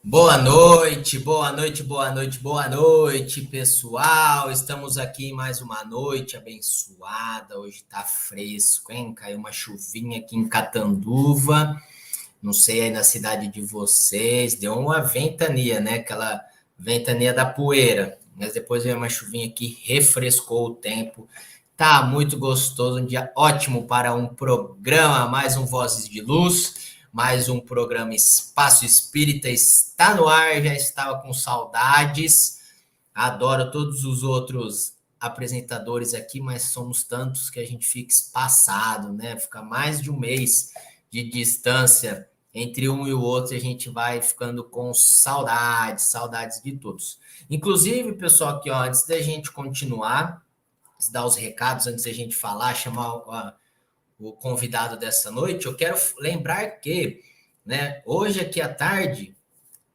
Boa noite, boa noite, boa noite, boa noite, pessoal. Estamos aqui mais uma noite abençoada. Hoje tá fresco, hein? Caiu uma chuvinha aqui em Catanduva. Não sei aí na cidade de vocês. Deu uma ventania, né? Aquela ventania da poeira. Mas depois veio uma chuvinha que refrescou o tempo. Tá muito gostoso, um dia ótimo para um programa, mais um Vozes de Luz, mais um programa Espaço Espírita está no ar, já estava com saudades. Adoro todos os outros apresentadores aqui, mas somos tantos que a gente fica espaçado, né? Fica mais de um mês de distância entre um e o outro e a gente vai ficando com saudades, saudades de todos. Inclusive, pessoal, aqui, ó, antes da gente continuar, dar os recados antes da gente falar, chamar o convidado dessa noite, eu quero lembrar que, né, hoje aqui à tarde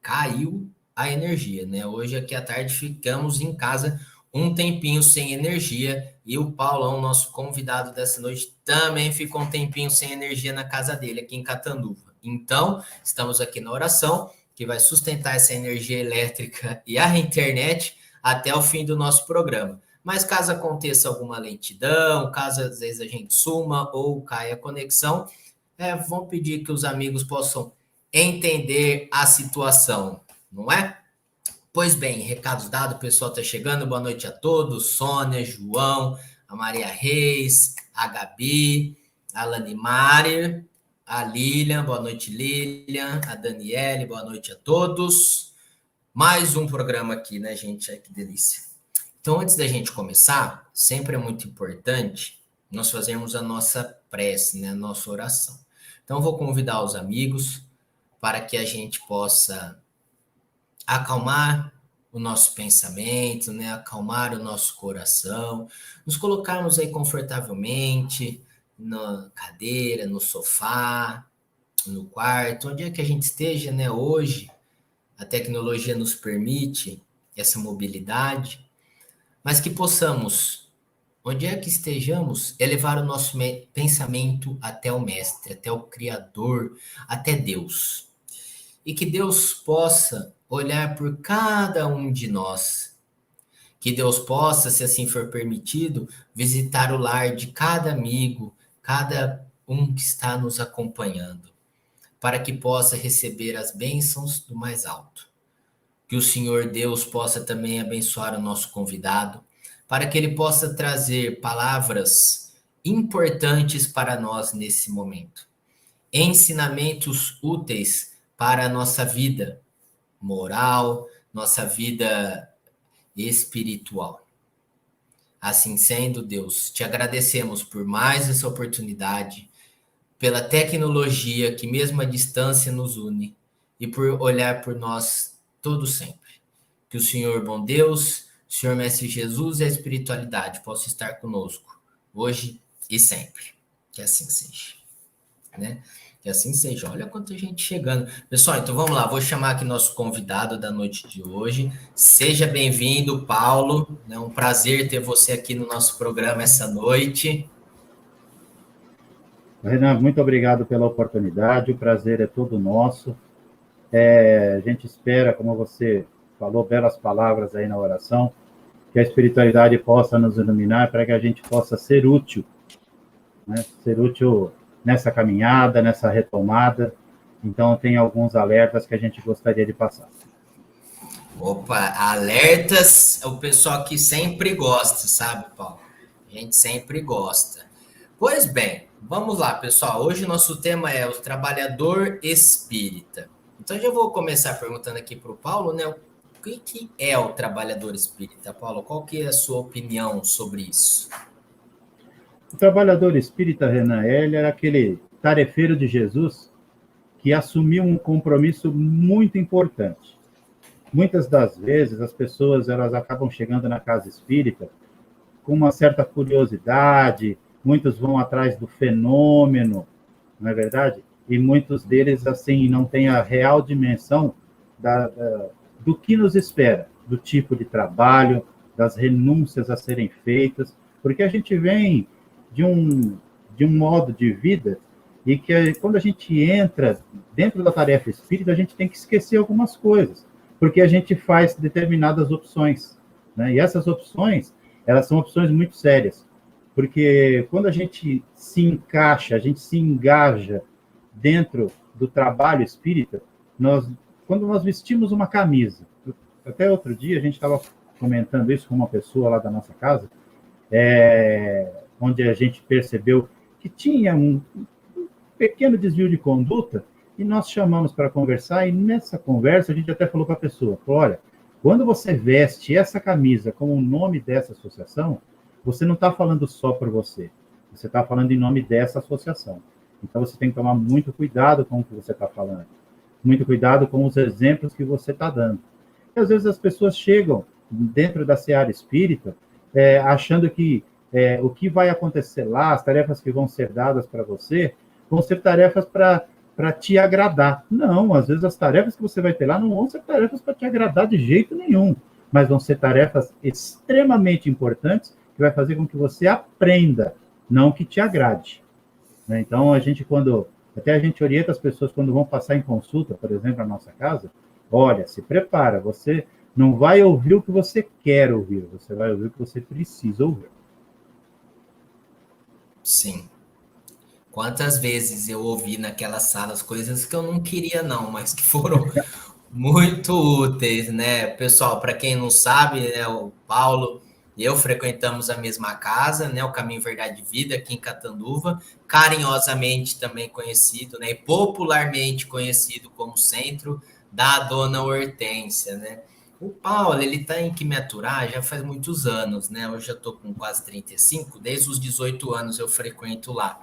caiu a energia, né? Hoje aqui à tarde ficamos em casa um tempinho sem energia e o Paulão, nosso convidado dessa noite, também ficou um tempinho sem energia na casa dele, aqui em Catanduva. Então, estamos aqui na oração, que vai sustentar essa energia elétrica e a internet até o fim do nosso programa. Mas caso aconteça alguma lentidão, caso às vezes a gente suma ou caia a conexão, vão pedir que os amigos possam entender a situação, não é? Pois bem, recados dados, o pessoal está chegando. Boa noite a todos. Sônia, João, a Maria Reis, a Gabi, a Lanimari, a Lilian, boa noite, Lilian, a Daniele, boa noite a todos. Mais um programa aqui, né, gente? Ai, que delícia. Então, antes da gente começar, sempre é muito importante nós fazermos a nossa prece, né, a nossa oração. Então, vou convidar os amigos para que a gente possa acalmar o nosso pensamento, né, acalmar o nosso coração, nos colocarmos aí confortavelmente na cadeira, no sofá, no quarto, onde é que a gente esteja, né, hoje. A tecnologia nos permite essa mobilidade, mas que possamos, onde é que estejamos, elevar o nosso pensamento até o Mestre, até o Criador, até Deus. E que Deus possa olhar por cada um de nós. Que Deus possa, se assim for permitido, visitar o lar de cada amigo, cada um que está nos acompanhando, para que possa receber as bênçãos do mais alto. Que o Senhor Deus possa também abençoar o nosso convidado, para que ele possa trazer palavras importantes para nós nesse momento. Ensinamentos úteis para a nossa vida moral, nossa vida espiritual. Assim sendo, Deus, te agradecemos por mais essa oportunidade, pela tecnologia que mesmo à distância nos une e por olhar por nós todo sempre. Que o Senhor, bom Deus, o Senhor Mestre Jesus e a espiritualidade possam estar conosco, hoje e sempre. Que assim seja, né? Que assim seja. Olha quanta gente chegando. Pessoal, então vamos lá. Vou chamar aqui nosso convidado da noite de hoje. Seja bem-vindo, Paulo. É um prazer ter você aqui no nosso programa essa noite. Renan, muito obrigado pela oportunidade, o prazer é todo nosso. A gente espera, como você falou, belas palavras aí na oração, que a espiritualidade possa nos iluminar para que a gente possa ser útil, né? Ser útil nessa caminhada, nessa retomada. Então, tem alguns alertas que a gente gostaria de passar. Opa, alertas, o pessoal que sempre gosta, sabe, Paulo? A gente sempre gosta. Pois bem, vamos lá, pessoal. Hoje o nosso tema é o trabalhador espírita. Então já vou começar perguntando aqui para o Paulo, né? O que é o trabalhador espírita, Paulo? Qual que é a sua opinião sobre isso? O trabalhador espírita, Renan, ele era aquele tarefeiro de Jesus que assumiu um compromisso muito importante. Muitas das vezes as pessoas elas acabam chegando na casa espírita com uma certa curiosidade, muitos vão atrás do fenômeno, não é verdade? E muitos deles assim não têm a real dimensão do que nos espera, do tipo de trabalho, das renúncias a serem feitas, porque a gente vem de um modo de vida e que quando a gente entra dentro da tarefa espírita, a gente tem que esquecer algumas coisas, porque a gente faz determinadas opções, né? E essas opções, elas são opções muito sérias, porque quando a gente se encaixa, a gente se engaja dentro do trabalho espírita, quando nós vestimos uma camisa, até outro dia a gente estava comentando isso com uma pessoa lá da nossa casa, onde a gente percebeu que tinha um pequeno desvio de conduta, e nós chamamos para conversar, e nessa conversa a gente até falou para a pessoa, olha, quando você veste essa camisa com o nome dessa associação, você não está falando só por você, você está falando em nome dessa associação. Então você tem que tomar muito cuidado com o que você está falando, muito cuidado com os exemplos que você está dando. E às vezes as pessoas chegam dentro da seara espírita achando que o que vai acontecer lá, as tarefas que vão ser dadas para você, vão ser tarefas para te agradar. Não, às vezes as tarefas que você vai ter lá não vão ser tarefas para te agradar de jeito nenhum, mas vão ser tarefas extremamente importantes que vai fazer com que você aprenda, não que te agrade. Então, até a gente orienta as pessoas quando vão passar em consulta, por exemplo, na nossa casa, olha, se prepara, você não vai ouvir o que você quer ouvir, você vai ouvir o que você precisa ouvir. Sim. Quantas vezes eu ouvi naquelas salas coisas que eu não queria não, mas que foram muito úteis, né? Pessoal, para quem não sabe, né, o Paulo e eu frequentamos a mesma casa, né, o Caminho Verdade e Vida, aqui em Catanduva, carinhosamente também conhecido, né, e popularmente conhecido como Centro da Dona Hortência, né? O Paulo, ele está em Quimiaturá já faz muitos anos, né? Hoje eu estou com quase 35, desde os 18 anos eu frequento lá,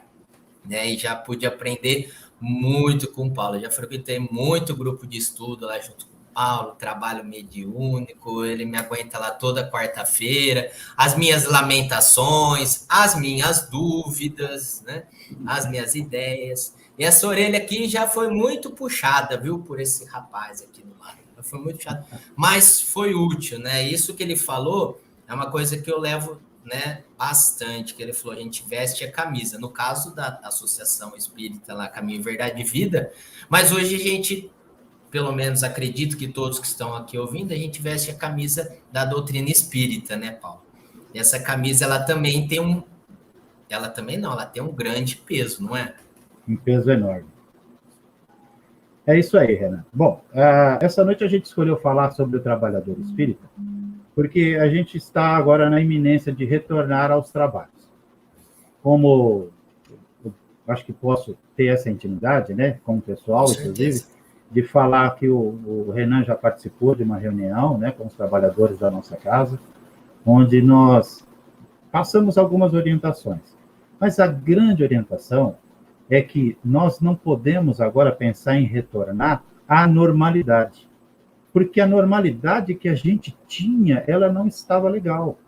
né? E já pude aprender muito com o Paulo. Já frequentei muito grupo de estudo lá junto com o Paulo, trabalho mediúnico, ele me aguenta lá toda quarta-feira, as minhas lamentações, as minhas dúvidas, né? As minhas ideias. E essa orelha aqui já foi muito puxada, viu, por esse rapaz aqui do lado. Foi muito puxada, mas foi útil, né? Isso que ele falou é uma coisa que eu levo, né, bastante, que ele falou, a gente veste a camisa, no caso da Associação Espírita lá, Caminho Verdade e Vida, mas hoje a gente, pelo menos acredito que todos que estão aqui ouvindo, a gente veste a camisa da doutrina espírita, né, Paulo? E essa camisa, ela também tem ela tem um grande peso, não é? Um peso enorme. É isso aí, Renan. Bom, essa noite a gente escolheu falar sobre o trabalhador espírita, porque a gente está agora na iminência de retornar aos trabalhos. Como eu acho que posso ter essa intimidade, né, com o pessoal, inclusive, de falar que o Renan já participou de uma reunião, né, com os trabalhadores da nossa casa, onde nós passamos algumas orientações. Mas a grande orientação é que nós não podemos agora pensar em retornar à normalidade, porque a normalidade que a gente tinha, ela não estava legal.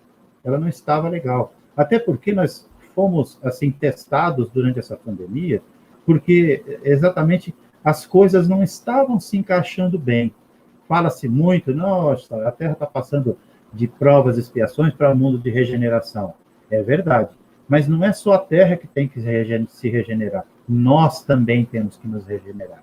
Ela não estava legal. Até porque nós fomos, assim, testados durante essa pandemia, porque exatamente as coisas não estavam se encaixando bem. Fala-se muito, nossa, a Terra está passando de provas e expiações para o mundo de regeneração. É verdade. Mas não é só a Terra que tem que se regenerar. Nós também temos que nos regenerar.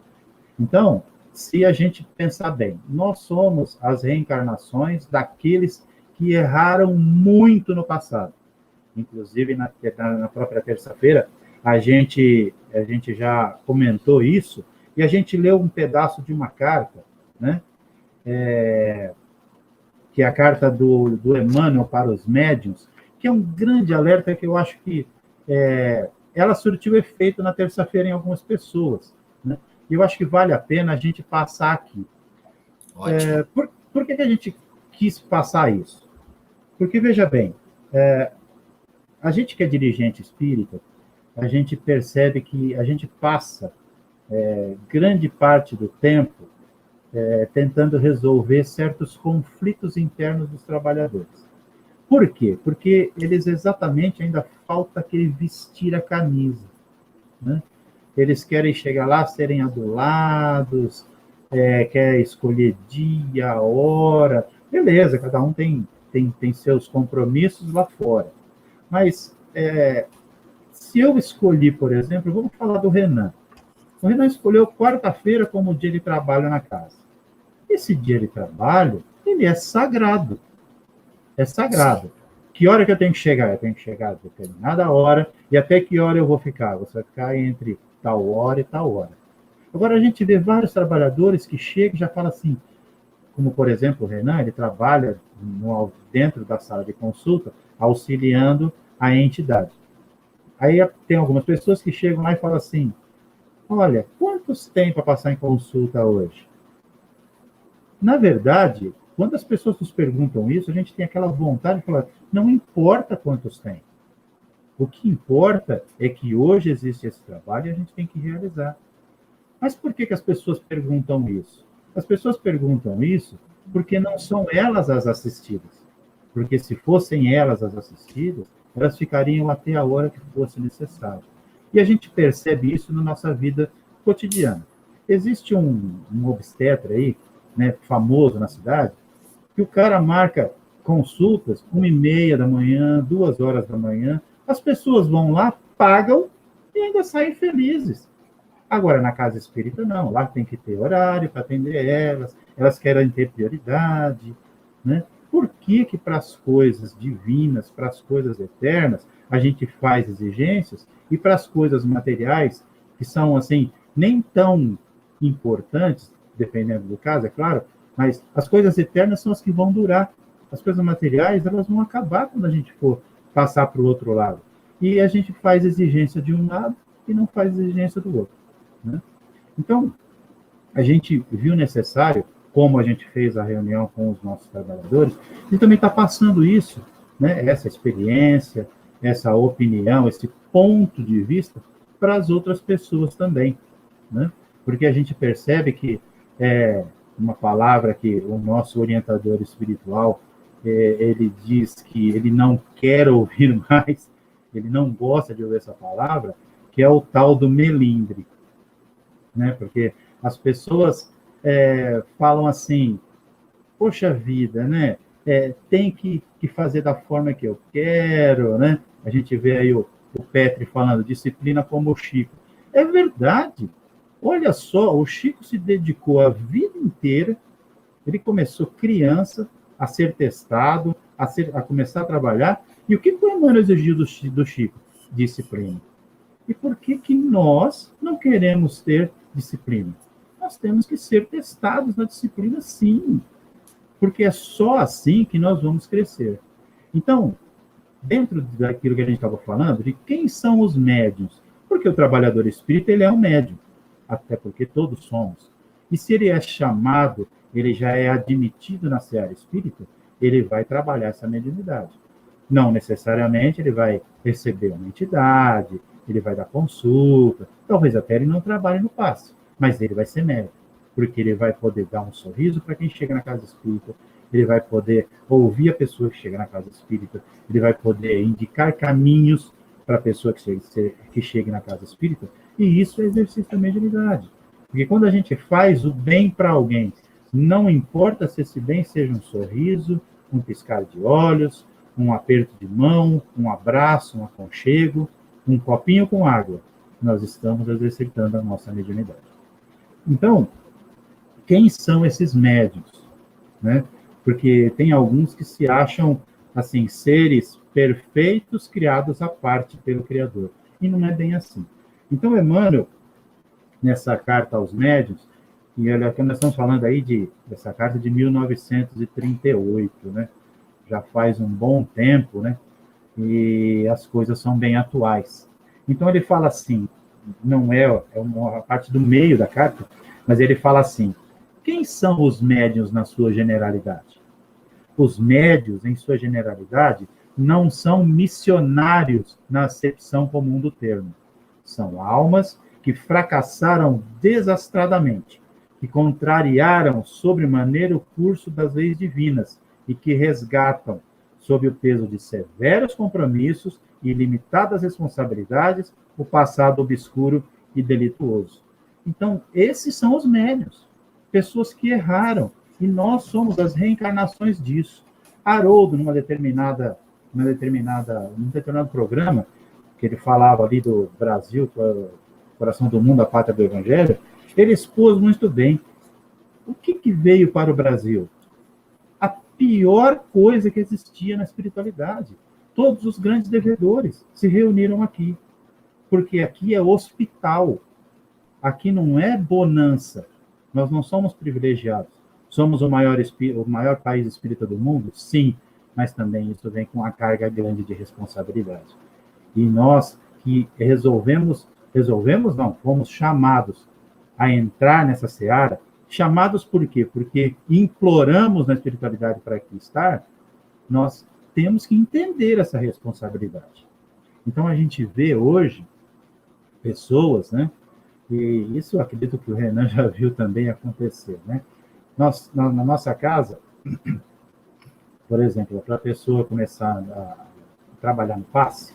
Então, se a gente pensar bem, nós somos as reencarnações daqueles que erraram muito no passado. Inclusive, na própria terça-feira, a gente já comentou isso, e a gente leu um pedaço de uma carta, né? Que é a carta do Emmanuel para os médiuns, que é um grande alerta que eu acho que ela surtiu efeito na terça-feira em algumas pessoas, né? E eu acho que vale a pena a gente passar aqui. Por que a gente quis passar isso? Porque, veja bem, a gente que é dirigente espírita, a gente percebe que a gente passa grande parte do tempo tentando resolver certos conflitos internos dos trabalhadores. Por quê? Porque eles exatamente ainda falta aquele vestir a camisa, né? Eles querem chegar lá, serem adulados, quer escolher dia, hora, beleza, cada um tem seus compromissos lá fora. Mas se eu escolhi, por exemplo, vamos falar do Renan. O Renan escolheu quarta-feira como dia de trabalho na casa. Esse dia de trabalho, ele é sagrado. É sagrado. Sim. Que hora que eu tenho que chegar? Eu tenho que chegar a determinada hora. E até que hora eu vou ficar? Você vai ficar entre tal hora e tal hora. Agora, a gente vê vários trabalhadores que chegam e já falam assim, como, por exemplo, o Renan, ele trabalha dentro da sala de consulta, auxiliando a entidade. Aí tem algumas pessoas que chegam lá e falam assim, olha, quantos tem para passar em consulta hoje? Na verdade, quando as pessoas nos perguntam isso, a gente tem aquela vontade de falar, não importa quantos tem. O que importa é que hoje existe esse trabalho e a gente tem que realizar. Mas por que as pessoas perguntam isso? As pessoas perguntam isso porque não são elas as assistidas. Porque se fossem elas as assistidas, elas ficariam até a hora que fosse necessário. E a gente percebe isso na nossa vida cotidiana. Existe um obstetra aí, né, famoso na cidade, que o cara marca consultas 1h30 da manhã, 2h da manhã, as pessoas vão lá, pagam e ainda saem felizes. Agora, na casa espírita, não. Lá tem que ter horário para atender elas querem ter prioridade, né? Por que para as coisas divinas, para as coisas eternas, a gente faz exigências e para as coisas materiais, que são, assim, nem tão importantes, dependendo do caso, é claro, mas as coisas eternas são as que vão durar. As coisas materiais, elas vão acabar quando a gente for passar para o outro lado. E a gente faz exigência de um lado e não faz exigência do outro, né? Então, a gente viu necessário, como a gente fez a reunião com os nossos trabalhadores, e também está passando isso, né, essa experiência, essa opinião, esse ponto de vista para as outras pessoas também, né? Porque a gente percebe que uma palavra que o nosso orientador espiritual, ele diz que ele não quer ouvir mais, ele não gosta de ouvir essa palavra, que é o tal do melindre, né? Porque as pessoas falam assim, poxa vida, né? Tem que fazer da forma que eu quero, né? A gente vê aí o Petri falando, disciplina como o Chico. É verdade. Olha só, o Chico se dedicou a vida inteira, ele começou criança a ser testado, a começar a trabalhar, e o que o Emmanuel exigiu do Chico? Disciplina. E por que nós não queremos ter disciplina? Nós temos que ser testados na disciplina, sim, porque é só assim que nós vamos crescer. Então, dentro daquilo que a gente estava falando, de quem são os médiuns? Porque o trabalhador espírita, ele é um médium, até porque todos somos. E se ele é chamado, ele já é admitido na seara espírita, ele vai trabalhar essa mediunidade. Não necessariamente ele vai receber uma entidade, ele vai dar consulta, talvez até ele não trabalhe no passe, mas ele vai ser médium, porque ele vai poder dar um sorriso para quem chega na casa espírita, ele vai poder ouvir a pessoa que chega na casa espírita, ele vai poder indicar caminhos para a pessoa que chegue na casa espírita, e isso é exercício da mediunidade. Porque quando a gente faz o bem para alguém, não importa se esse bem seja um sorriso, um piscar de olhos, um aperto de mão, um abraço, um aconchego, um copinho com água, nós estamos exercitando a nossa mediunidade. Então, quem são esses médiuns, né? Porque tem alguns que se acham, assim, seres perfeitos criados à parte pelo Criador. E não é bem assim. Então, Emmanuel, nessa carta aos médiuns, e olha, nós estamos falando aí dessa carta de 1938, né? Já faz um bom tempo, né? E as coisas são bem atuais. Então, ele fala assim, não é uma parte do meio da carta, mas ele fala assim, quem são os médiuns na sua generalidade? Os médiuns, em sua generalidade, não são missionários na acepção comum do termo. São almas que fracassaram desastradamente, que contrariaram sobremaneira o curso das leis divinas e que resgatam, sob o peso de severos compromissos e limitadas responsabilidades, o passado obscuro e delituoso. Então, esses são os médiuns, pessoas que erraram, e nós somos as reencarnações disso. Haroldo, num determinado programa, que ele falava ali do Brasil, Coração do Mundo, a Pátria do Evangelho, ele expôs muito bem. O que veio para o Brasil? A pior coisa que existia na espiritualidade. Todos os grandes devedores se reuniram aqui. Porque aqui é hospital. Aqui não é bonança. Nós não somos privilegiados. Somos o maior país espírita do mundo? Sim. Mas também isso vem com uma carga grande de responsabilidade. E nós que resolvemos não, fomos chamados a entrar nessa seara. Chamados por quê? Porque imploramos na espiritualidade para aqui estar, nós temos que entender essa responsabilidade. Então, a gente vê hoje pessoas, né? E isso eu acredito que o Renan já viu também acontecer, né? Na nossa casa, por exemplo, para a pessoa começar a trabalhar no passe,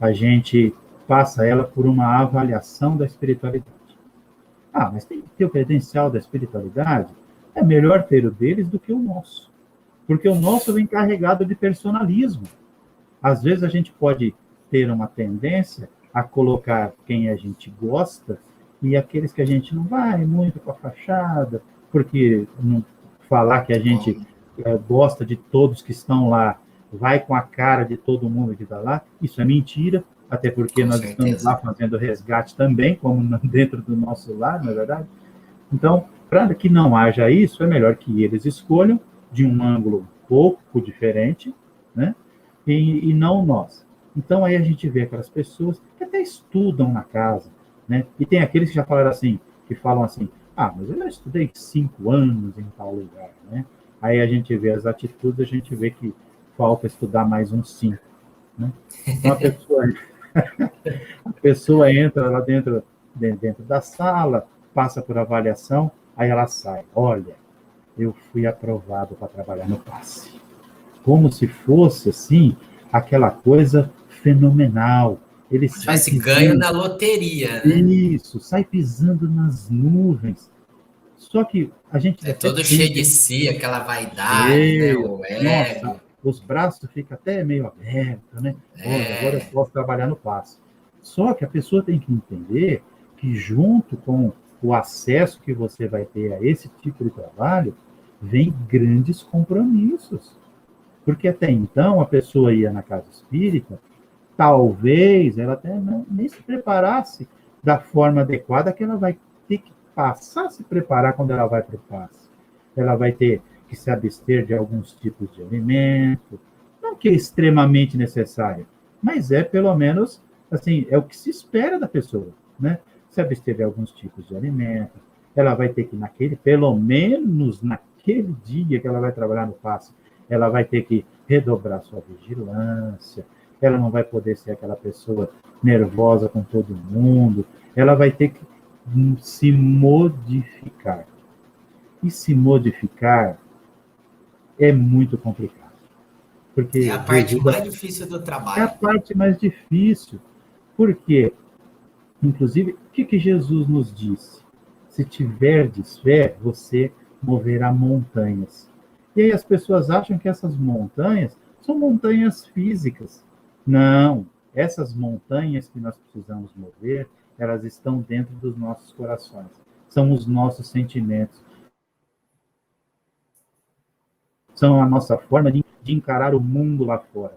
a gente passa ela por uma avaliação da espiritualidade. Ah, mas tem que ter o credencial da espiritualidade? É melhor ter o deles do que o nosso. Porque o nosso vem carregado de personalismo. Às vezes a gente pode ter uma tendência a colocar quem a gente gosta e aqueles que a gente não vai muito com a fachada, porque não falar que a gente gosta de todos que estão lá, vai com a cara de todo mundo que está lá, isso é mentira, até porque nós estamos lá fazendo resgate também, como dentro do nosso lar, não é verdade? Então, para que não haja isso, é melhor que eles escolham de um ângulo um pouco diferente, né? E não nós. Então, aí a gente vê aquelas pessoas que até estudam na casa, né? E tem aqueles que já falaram assim, que falam assim, ah, mas eu já estudei 5 anos em tal lugar, né? Aí a gente vê as atitudes, a gente vê que falta estudar mais uns 5, né? Então, a pessoa entra lá dentro da sala, passa por avaliação, aí ela sai. Olha, eu fui aprovado para trabalhar no passe. Como se fosse, assim, aquela coisa fenomenal. Ele sai tivesse ganho na loteria, né? Isso, sai pisando nas nuvens. Só que a gente... É todo cheio de si, aquela vaidade, né? O ego. Nossa, os braços ficam até meio abertos, né? Olha, agora eu posso trabalhar no passe. Só que a pessoa tem que entender que junto com o acesso que você vai ter a esse tipo de trabalho, vem grandes compromissos. Porque até então a pessoa ia na casa espírita, talvez ela até nem se preparasse da forma adequada que ela vai ter que passar a se preparar quando ela vai para o passe. Ela vai ter que se abster de alguns tipos de alimento, não que é extremamente necessário, mas é pelo menos, assim, é o que se espera da pessoa, né? Se abster de alguns tipos de alimento, ela vai ter que pelo menos naquele dia que ela vai trabalhar no passe, ela vai ter que redobrar sua vigilância, ela não vai poder ser aquela pessoa nervosa com todo mundo, ela vai ter que se modificar. E se modificar é muito complicado. Porque é a parte mais difícil do trabalho. É a parte mais difícil. Por quê? Inclusive, o que Jesus nos disse? Se tiverdes fé, você moverá montanhas. E aí as pessoas acham que essas montanhas são montanhas físicas. Não, essas montanhas que nós precisamos mover, elas estão dentro dos nossos corações. São os nossos sentimentos. São a nossa forma de encarar o mundo lá fora.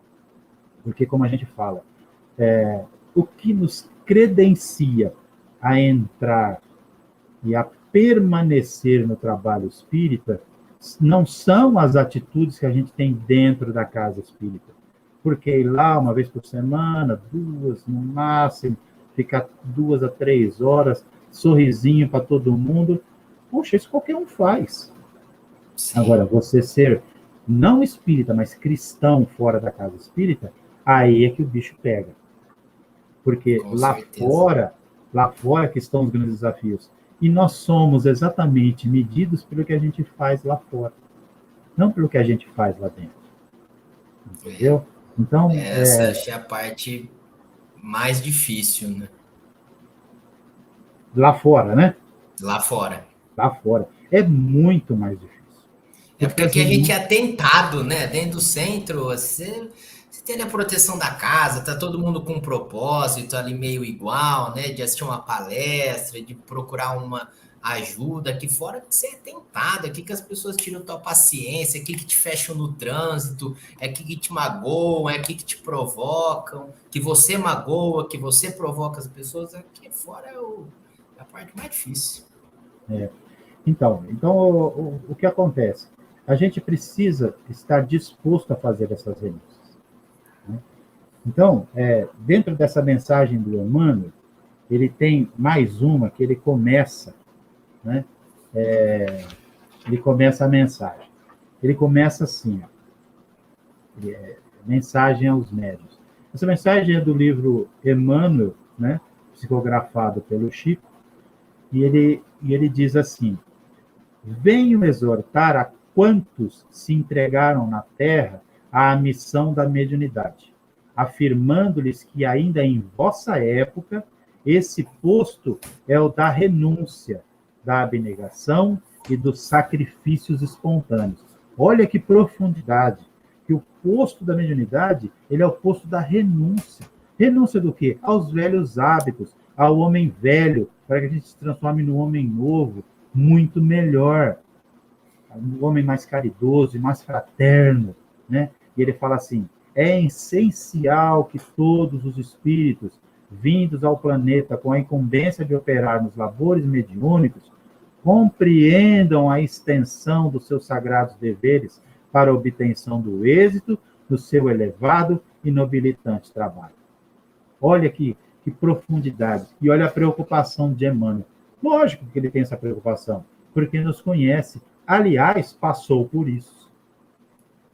Porque, como a gente fala, o que nos credencia a entrar e a permanecer no trabalho espírita não são as atitudes que a gente tem dentro da casa espírita. Porque ir lá uma vez por semana, 2 no máximo, ficar 2 a 3 horas, sorrisinho para todo mundo, poxa, isso qualquer um faz. Sim. Agora, você ser não espírita, mas cristão fora da casa espírita, aí é que o bicho pega. Porque lá fora que estão os grandes desafios. E nós somos exatamente medidos pelo que a gente faz lá fora, não pelo que a gente faz lá dentro. Entendeu? Então, essa é a parte mais difícil, né? Lá fora, né? Lá fora. Lá fora. É muito mais difícil. Porque aqui a gente é tentado, né? Dentro do centro, você Você tem a proteção da casa, tá todo mundo com um propósito ali meio igual, né? De assistir uma palestra, de procurar uma ajuda. Aqui fora que você é tentado, aqui que as pessoas tiram tua paciência, aqui que te fecham no trânsito, é aqui que te magoam, é aqui que te provocam, que você magoa, que você provoca as pessoas. Aqui fora é a parte mais difícil. Então o que acontece? A gente precisa estar disposto a fazer essas renúncias. Né? Então, dentro dessa mensagem do Emmanuel, ele tem mais uma que ele começa, né? Ele começa a mensagem. Ele começa assim, ó, mensagem aos médiuns. Essa mensagem é do livro Emmanuel, né? Psicografado pelo Chico, e ele diz assim: venho exortar a quantos se entregaram na terra à missão da mediunidade, afirmando-lhes que ainda em vossa época esse posto é o da renúncia, da abnegação e dos sacrifícios espontâneos. Olha que profundidade, que o posto da mediunidade, ele é o posto da renúncia. Renúncia do quê? Aos velhos hábitos, ao homem velho, para que a gente se transforme num homem novo, muito melhor, um homem mais caridoso e mais fraterno, né? E ele fala assim: é essencial que todos os espíritos vindos ao planeta com a incumbência de operar nos labores mediúnicos compreendam a extensão dos seus sagrados deveres para a obtenção do êxito do seu elevado e nobilitante trabalho. Olha que profundidade. E olha a preocupação de Emmanuel. Lógico que ele tem essa preocupação, porque nos conhece. Aliás, passou por isso.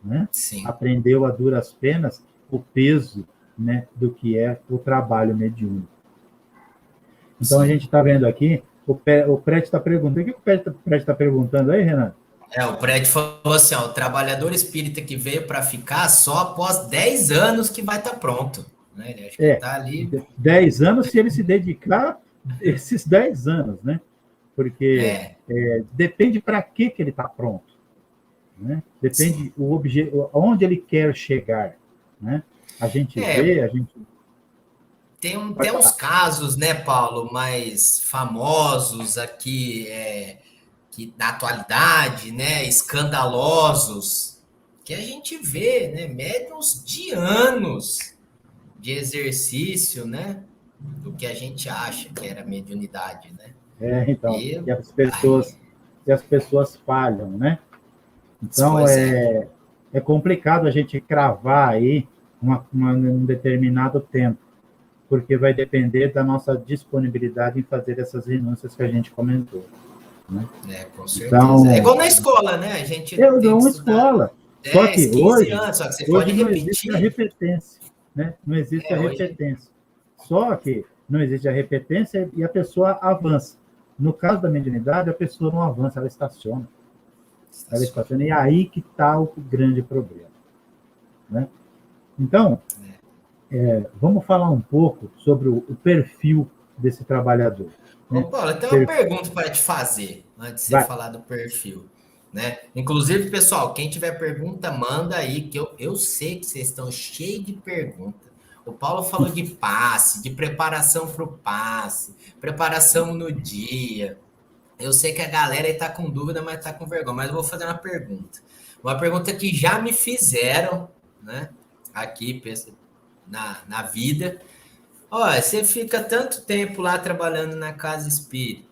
Né? Aprendeu a duras penas o peso, né, do que é o trabalho mediúnico. Então, a gente está vendo aqui, o Prete está perguntando. O que o Prete está perguntando aí, Renato? O Prete falou assim, ó, o trabalhador espírita que veio para ficar só após 10 anos que vai estar pronto. Né? Ele acho que tá ali... 10 anos se ele se dedicar esses 10 anos, né? Porque depende para que ele está pronto. Né? Depende onde ele quer chegar. Né? A gente vê, a gente... Tem uns casos, né, Paulo, mais famosos aqui, que da atualidade, né, escandalosos, que a gente vê, né, médiuns de anos de exercício, né, do que a gente acha que era mediunidade, né? Então, e as pessoas falham, né? Então, é complicado a gente cravar aí um determinado tempo, porque vai depender da nossa disponibilidade em fazer essas renúncias que a gente comentou. Né? Com certeza. Então, é igual na escola, né? A gente tem que estudar escola. 10, só que 15 hoje, anos, só que você hoje pode não repetir. Existe a repetência, né? Não existe a repetência. Só que não existe a repetência e a pessoa avança. No caso da mediunidade, a pessoa não avança, ela estaciona. Ela estaciona, e é aí que está o grande problema. Né? Então, vamos falar um pouco sobre o perfil desse trabalhador. Né? Ô, Paulo, eu tenho uma pergunta para te fazer, antes de você falar do perfil. Né? Inclusive, pessoal, quem tiver pergunta, manda aí, que eu sei que vocês estão cheios de perguntas. O Paulo falou de passe, de preparação para o passe, preparação no dia. Eu sei que a galera está com dúvida, mas está com vergonha. Mas eu vou fazer uma pergunta. Uma pergunta que já me fizeram, né? Aqui, na vida. Olha, você fica tanto tempo lá trabalhando na casa espírita.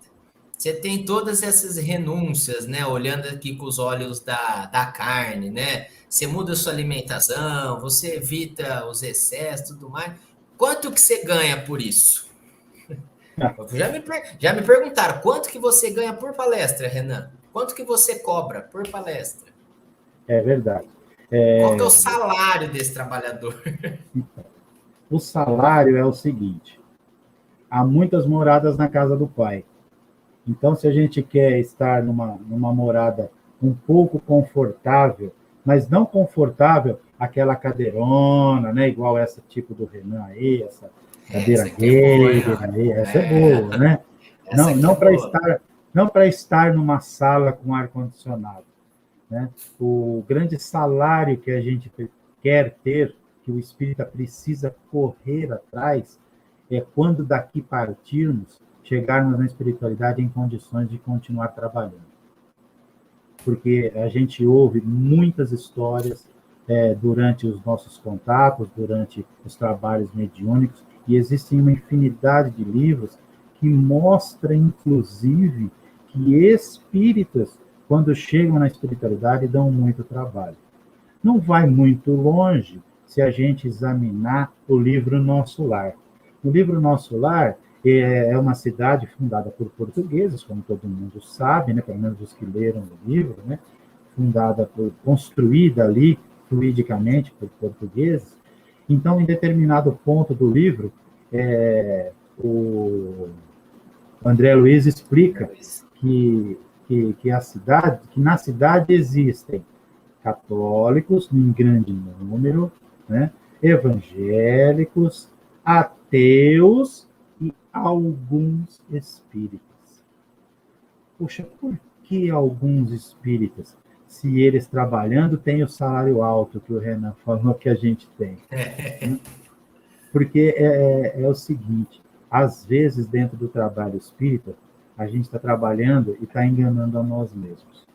Você tem todas essas renúncias, né? Olhando aqui com os olhos da carne, né? Você muda a sua alimentação, você evita os excessos e tudo mais. Quanto que você ganha por isso? Já me perguntaram, quanto que você ganha por palestra, Renan? Quanto que você cobra por palestra? É verdade. Qual que é o salário desse trabalhador? O salário é o seguinte: há muitas moradas na casa do Pai. Então, se a gente quer estar numa morada um pouco confortável, mas não confortável, aquela cadeirona, né? Igual essa tipo do Renan aí, essa cadeira gamer aí, essa é boa, né? Não para estar numa sala com ar-condicionado. Né? O grande salário que a gente quer ter, que o espírita precisa correr atrás é quando daqui partirmos, chegarmos na espiritualidade em condições de continuar trabalhando. Porque a gente ouve muitas histórias durante os nossos contatos, durante os trabalhos mediúnicos, e existem uma infinidade de livros que mostram, inclusive, que espíritas, quando chegam na espiritualidade, dão muito trabalho. Não vai muito longe se a gente examinar o livro Nosso Lar. O livro Nosso Lar é uma cidade fundada por portugueses, como todo mundo sabe, né? Pelo menos os que leram o livro, né? Construída ali fluidicamente por portugueses. Então, em determinado ponto do livro, o André Luiz explica que na cidade existem católicos em grande número, né? Evangélicos, ateus e alguns espíritas. Poxa, por que alguns espíritas? Se eles trabalhando têm o salário alto que o Renan falou que a gente tem. Porque é o seguinte, às vezes dentro do trabalho espírita, a gente está trabalhando e está enganando a nós mesmos.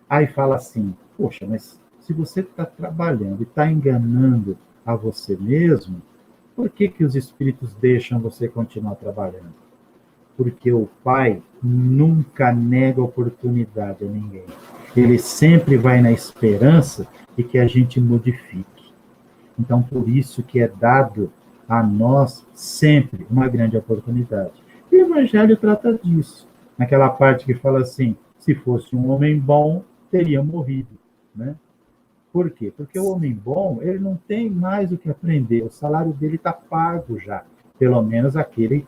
Aí fala assim, poxa, mas se você está trabalhando e está enganando a você mesmo, por que os espíritos deixam você continuar trabalhando? Porque o Pai nunca nega oportunidade a ninguém. Ele sempre vai na esperança de que a gente modifique. Então, por isso que é dado a nós sempre uma grande oportunidade. E o Evangelho trata disso. Naquela parte que fala assim, se fosse um homem bom, teria morrido, né? Por quê? Porque o homem bom, ele não tem mais o que aprender, o salário dele está pago já, pelo menos aquele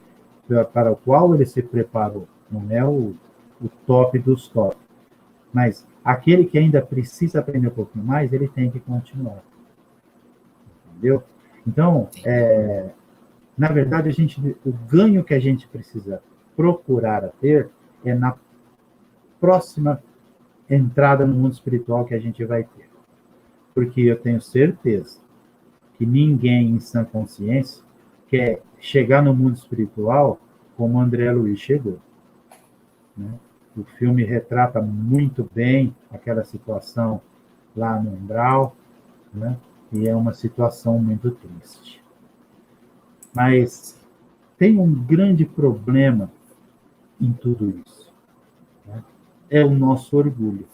para o qual ele se preparou, não é o top dos top. Mas aquele que ainda precisa aprender um pouquinho mais, ele tem que continuar. Entendeu? Então, na verdade, o ganho que a gente precisa procurar a ter é na próxima entrada no mundo espiritual que a gente vai ter. Porque eu tenho certeza que ninguém em sã consciência quer chegar no mundo espiritual como André Luiz chegou. Né? O filme retrata muito bem aquela situação lá no umbral, né? E é uma situação muito triste. Mas tem um grande problema em tudo isso. Né? É o nosso orgulho.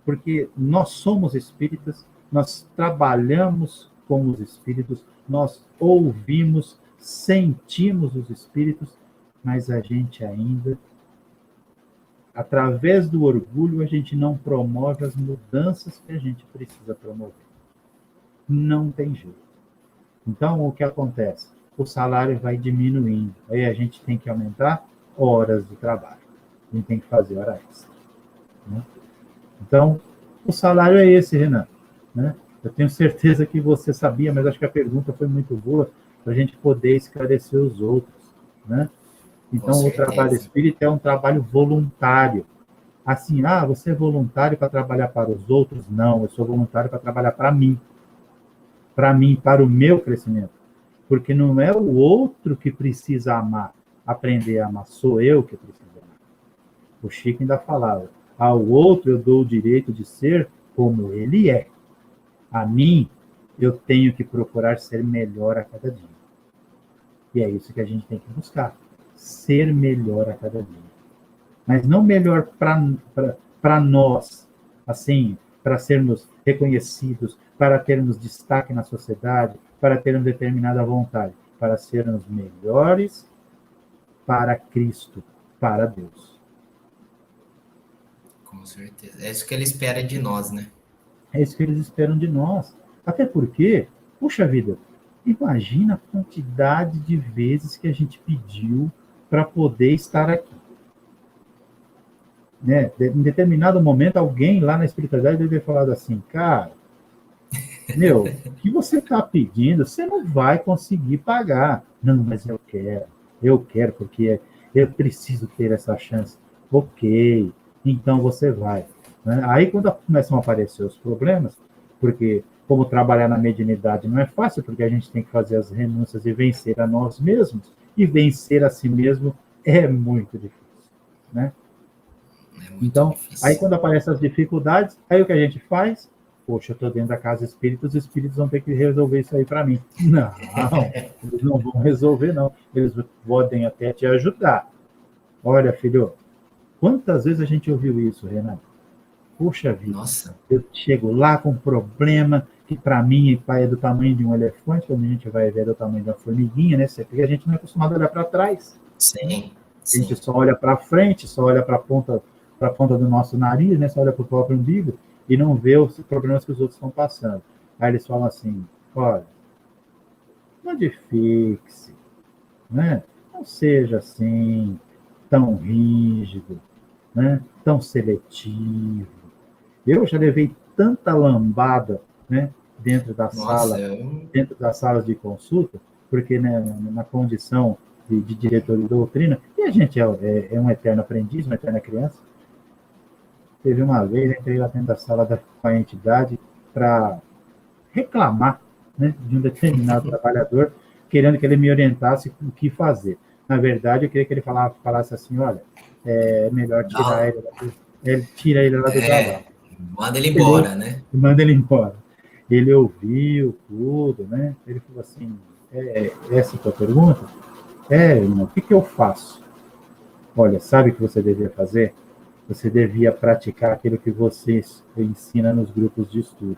Porque nós somos espíritas, nós trabalhamos com os espíritos, nós ouvimos, sentimos os espíritos, mas a gente ainda, através do orgulho, a gente não promove as mudanças que a gente precisa promover. Não tem jeito. Então, o que acontece? O salário vai diminuindo. Aí a gente tem que aumentar horas de trabalho. A gente tem que fazer hora extra. Né? Então, o salário é esse, Renan. Né? Eu tenho certeza que você sabia, mas acho que a pergunta foi muito boa para a gente poder esclarecer os outros. Né? Então, o trabalho espírita é um trabalho voluntário. Assim, você é voluntário para trabalhar para os outros? Não, eu sou voluntário para trabalhar para mim. Para mim, para o meu crescimento. Porque não é o outro que precisa amar, aprender a amar, sou eu que preciso amar. O Chico ainda falava, ao outro eu dou o direito de ser como ele é. A mim, eu tenho que procurar ser melhor a cada dia. E é isso que a gente tem que buscar, ser melhor a cada dia. Mas não melhor para nós, assim, para sermos reconhecidos, para termos destaque na sociedade, para termos determinada vontade, para sermos melhores para Cristo, para Deus. Com certeza. É isso que ele espera de nós, né? É isso que eles esperam de nós. Até porque, puxa vida, imagina a quantidade de vezes que a gente pediu para poder estar aqui. Né? Em determinado momento, alguém lá na espiritualidade deve ter falado assim, cara, o que você está pedindo, você não vai conseguir pagar. Não, mas eu quero, porque eu preciso ter essa chance. Ok, então você vai. Né? Aí, quando começam a aparecer os problemas, porque como trabalhar na mediunidade não é fácil, porque a gente tem que fazer as renúncias e vencer a nós mesmos, e vencer a si mesmo é muito difícil, né? É muito Então, aí difícil. quando aparecem as dificuldades, aí o que a gente faz? Poxa, eu estou dentro da casa espírita, os espíritos vão ter que resolver isso aí para mim. Não, eles não vão resolver, não. Eles podem até te ajudar. Olha, filho, quantas vezes a gente ouviu isso, Renato? Puxa vida, Nossa, eu chego lá com um problema que para mim é do tamanho de um elefante, quando a gente vai ver é do tamanho de uma formiguinha, né? Porque a gente não é acostumado a olhar para trás, né? sim, A gente sim. só olha para frente, só olha para a ponta do nosso nariz, né? Só olha para o próprio umbigo e não vê os problemas que os outros estão passando. Aí eles falam assim: olha, modifique-se, né? Não seja assim, tão rígido, né? Tão seletivo. Eu já levei tanta lambada, né? Dentro da Nossa, sala, dentro das salas de consulta, porque né, na condição de diretor de doutrina, e a gente é um eterno aprendiz, uma eterna criança. Teve uma vez, entrei lá dentro da sala com a entidade para reclamar, né, de um determinado trabalhador, querendo que ele me orientasse o que fazer. Na verdade, eu queria que ele falasse assim, olha, é melhor tirar dá, ele, ele tira ele lá do trabalho. manda ele Ele embora, né? manda ele embora. Ele ouviu tudo, né? Ele falou assim, essa é a tua pergunta? Irmão, o que eu faço? Olha, sabe o que você devia fazer? Você devia praticar aquilo que você ensina nos grupos de estudo.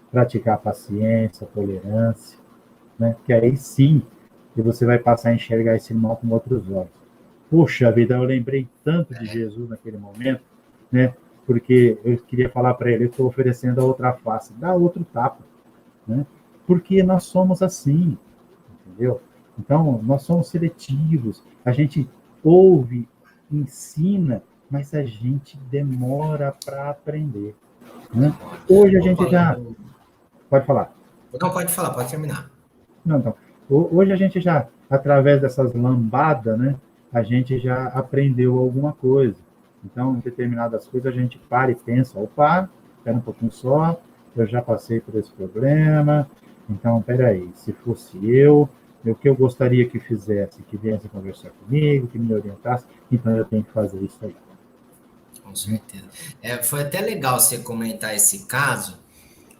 Praticar a paciência, a tolerância, né? Que aí sim que você vai passar a enxergar esse mal com outros olhos. Puxa vida, eu lembrei tanto de Jesus naquele momento, né? Porque eu queria falar para ele, eu estou oferecendo a outra face, dá outro tapa, né? Porque nós somos assim, entendeu? Então, nós somos seletivos, a gente ouve, ensina, mas a gente demora para aprender, né? Demora. Hoje a Ó, gente já falando. pode falar. Não, pode falar, pode terminar. Não, então, hoje a gente já, através dessas lambadas, né, a gente já aprendeu alguma coisa. Então, em determinadas coisas, a gente para e pensa, opa, espera um pouquinho só, eu já passei por esse problema, então, peraí, se fosse eu, o que eu gostaria que fizesse, que viesse conversar comigo, que me orientasse, então eu tenho que fazer isso aí. Com Né? certeza. Foi até legal você comentar esse caso,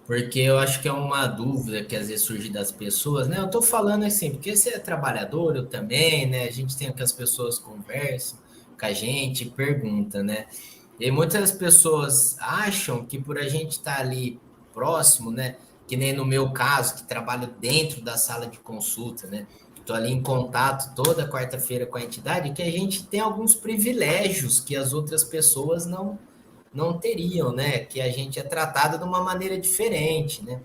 porque eu acho que é uma dúvida que às vezes surge das pessoas, né? Eu tô falando assim, porque você é trabalhador, eu também, né? A gente tem que as pessoas conversam com a gente, perguntam, né? E muitas pessoas acham que por a gente estar ali próximo, né? Que nem no meu caso, que trabalho dentro da sala de consulta, né? Estou ali em contato toda quarta-feira com a entidade, que a gente tem alguns privilégios que as outras pessoas não teriam, né? Que a gente é tratado de uma maneira diferente, né?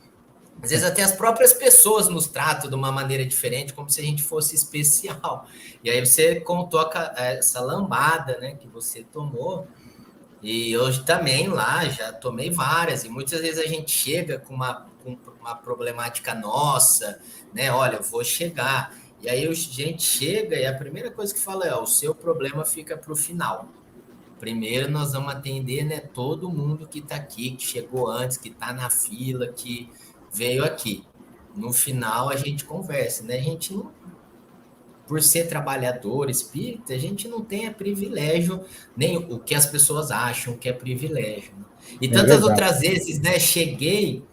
Às vezes até as próprias pessoas nos tratam de uma maneira diferente, como se a gente fosse especial. E aí você contou essa lambada, né, que você tomou. E hoje também lá já tomei várias. E muitas vezes a gente chega com uma problemática nossa, né? Olha, eu vou chegar. E aí a gente chega e a primeira coisa que fala é: ó, o seu problema fica para o final. Primeiro nós vamos atender, né, todo mundo que está aqui, que chegou antes, que está na fila, que veio aqui. No final a gente conversa, né? A gente não, por ser trabalhador espírita, a gente não tem privilégio, nem o que as pessoas acham que é privilégio. Né? E É tantas verdade. outras vezes, né, cheguei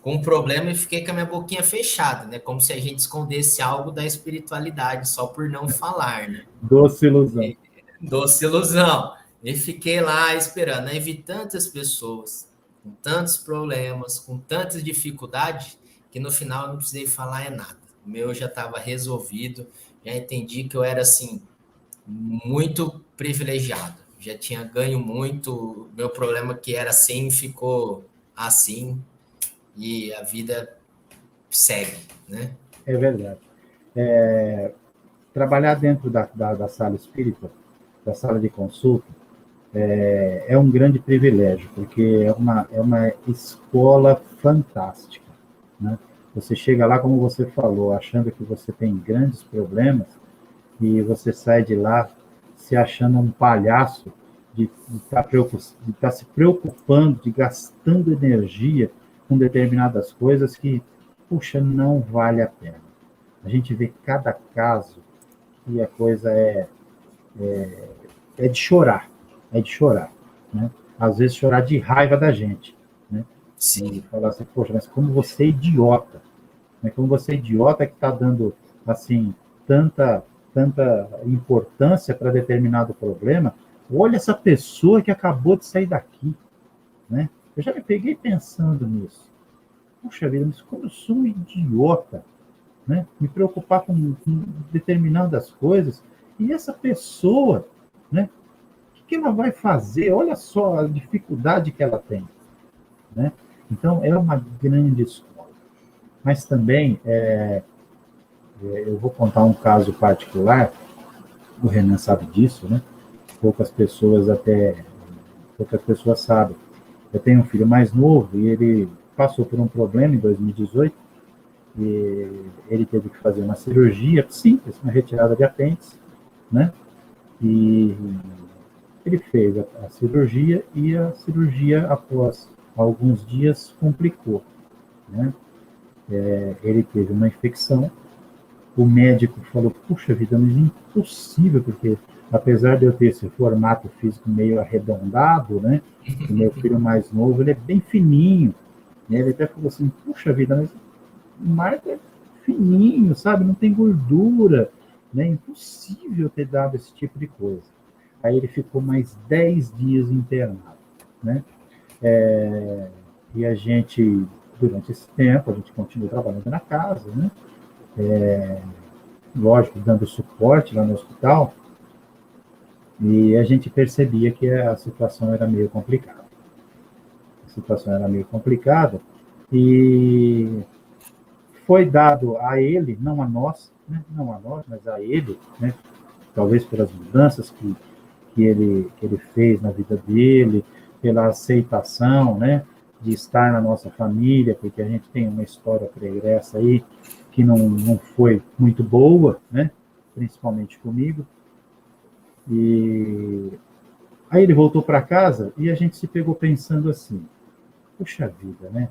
com um problema e fiquei com a minha boquinha fechada, né? Como se a gente escondesse algo da espiritualidade só por não falar, né? Doce ilusão. Doce ilusão. E fiquei lá esperando. Aí vi tantas pessoas com tantos problemas, com tantas dificuldades, que no final eu não precisei falar nada. O meu já estava resolvido, já entendi que eu era assim, muito privilegiado. Já tinha ganho muito, meu problema que era assim ficou assim, e a vida segue, né? É verdade. Trabalhar dentro da sala espírita, da sala de consulta, é um grande privilégio, porque é uma escola fantástica. Né? Você chega lá, como você falou, achando que você tem grandes problemas, e você sai de lá se achando um palhaço de estar se preocupando, de gastando energia com determinadas coisas que, puxa, não vale a pena. A gente vê cada caso e a coisa é de chorar, né? Às vezes chorar de raiva da gente, né? E Sim. falar assim, poxa, mas como você é idiota, né? Como você é idiota que está dando, assim, tanta importância para determinado problema, olha essa pessoa que acabou de sair daqui, né? Eu já me peguei pensando nisso. Puxa vida, mas como eu sou um idiota, né? Me preocupar com determinadas coisas, e essa pessoa, né? O que ela vai fazer? Olha só a dificuldade que ela tem, né? Então, é uma grande escola. Mas também, eu vou contar um caso particular, o Renan sabe disso, né? Poucas pessoas até, poucas pessoas sabem. Eu tenho um filho mais novo e ele passou por um problema em 2018 e ele teve que fazer uma cirurgia simples, uma retirada de apêndice, né? E ele fez a cirurgia e a cirurgia, após alguns dias, complicou, né? Ele teve uma infecção. O médico falou, puxa vida, mas é impossível, porque apesar de eu ter esse formato físico meio arredondado, né? O meu filho mais novo, ele é bem fininho, né? Ele até falou assim, puxa vida, mas o Marco é fininho, sabe? Não tem gordura, né? Impossível ter dado esse tipo de coisa. Aí ele ficou mais 10 dias internado, né? E a gente, durante esse tempo, a gente continuou trabalhando na casa, né? Lógico, dando suporte lá no hospital, e a gente percebia que a situação era meio complicada. A situação era meio complicada, e foi dado a ele, não a nós, né? Não a nós, mas a ele, né? Talvez pelas mudanças que ele fez na vida dele, pela aceitação, né, de estar na nossa família, porque a gente tem uma história pregressa aí que não foi muito boa, né, principalmente comigo. E aí ele voltou para casa e a gente se pegou pensando assim, puxa vida, né,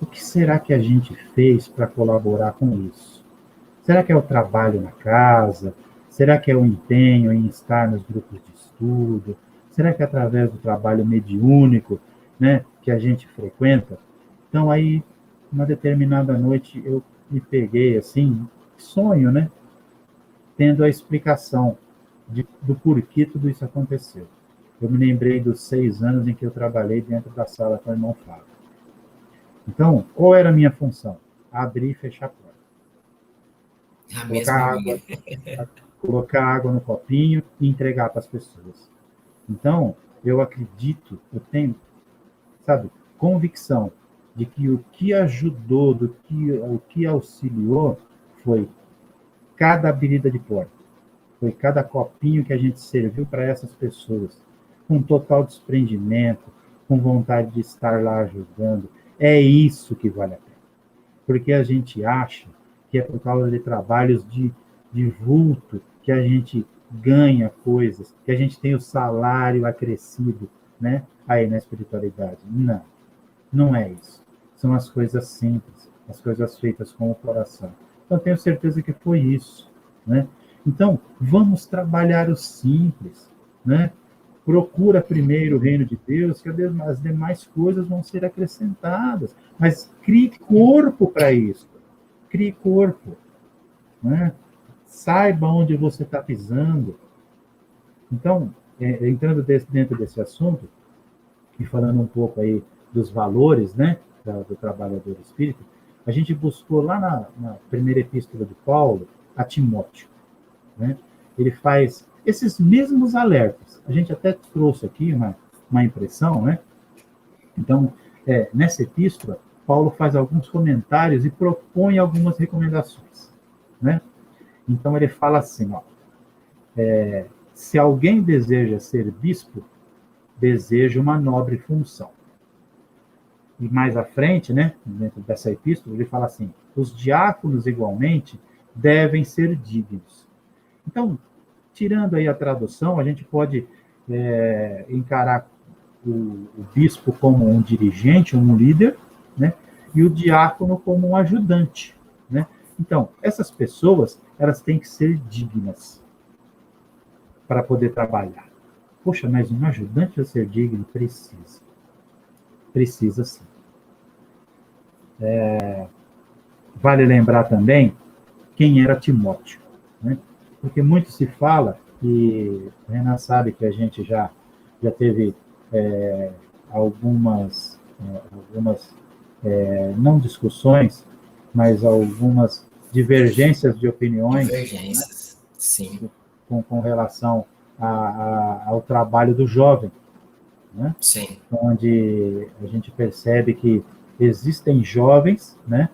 o que será que a gente fez para colaborar com isso? Será que é o trabalho na casa? Será que é o empenho em estar nos grupos de estudo? Será que é através do trabalho mediúnico, né, que a gente frequenta? Então, aí, uma determinada noite, eu me peguei, assim, sonho, né, tendo a explicação do porquê tudo isso aconteceu. Eu me lembrei dos 6 anos em que eu trabalhei dentro da sala com o irmão Fábio. Então, qual era a minha função? Abrir e fechar a porta. A Colocar mesma água, minha. colocar água no copinho e entregar para as pessoas. Então, eu acredito, eu tenho, sabe, convicção de que o que ajudou, o que auxiliou foi cada abertura de porta, foi cada copinho que a gente serviu para essas pessoas, com total desprendimento, com vontade de estar lá ajudando. É isso que vale a pena. Porque a gente acha que é por causa de trabalhos de vulto que a gente ganha coisas, que a gente tem o salário acrescido, né? Aí na espiritualidade. Não, não é isso. São as coisas simples, as coisas feitas com o coração. Então, tenho certeza que foi isso, né? Então, vamos trabalhar o simples, né? Procura primeiro o reino de Deus, que as demais coisas vão ser acrescentadas. Mas crie corpo para isso. Crie corpo, né? Saiba onde você está pisando. Então, entrando dentro desse assunto, e falando um pouco aí dos valores, né, do trabalhador espírita, a gente buscou lá na primeira epístola de Paulo, a Timóteo, né? Ele faz esses mesmos alertas. A gente até trouxe aqui uma impressão, né? Então, nessa epístola, Paulo faz alguns comentários e propõe algumas recomendações, né? Então, ele fala assim, ó, se alguém deseja ser bispo, deseja uma nobre função. E mais à frente, né, dentro dessa epístola, ele fala assim, os diáconos, igualmente, devem ser dignos. Então, tirando aí a tradução, a gente pode encarar o bispo como um dirigente, um líder, né? E o diácono como um ajudante, né? Então, essas pessoas, elas têm que ser dignas para poder trabalhar. Poxa, mas um ajudante a ser digno precisa. Precisa sim. Vale lembrar também quem era Timóteo, né? Porque muito se fala, e o Renan sabe que a gente já teve algumas não discussões, mas algumas divergências de opiniões, né, Divergências, sim, com relação ao trabalho do jovem, né? sim. Onde a gente percebe que existem jovens, né?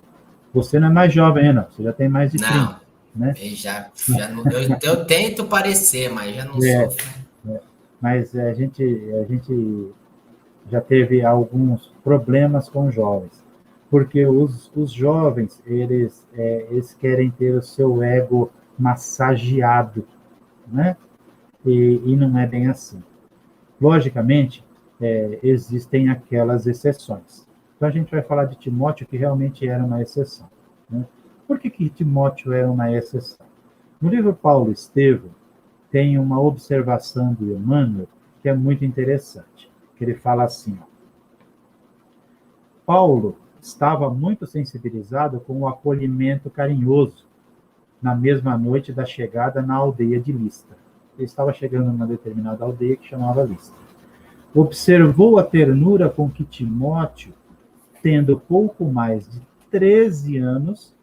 Você não é mais jovem, Renan, você já tem mais de 30, Não, né? já não, eu tento parecer, mas já não É, sou. mas a gente já teve alguns problemas com jovens, porque os jovens, eles querem ter o seu ego massageado, né? E não é bem assim. Logicamente, existem aquelas exceções. Então, a gente vai falar de Timóteo, que realmente era uma exceção, né? Por que Timóteo era uma exceção? No livro Paulo Estevão, tem uma observação do Emmanuel que é muito interessante, que ele fala assim, ó, Paulo estava muito sensibilizado com o acolhimento carinhoso na mesma noite da chegada na aldeia de Listra. Ele estava chegando numa determinada aldeia que chamava Listra. Observou a ternura com que Timóteo, tendo pouco mais de 13 anos,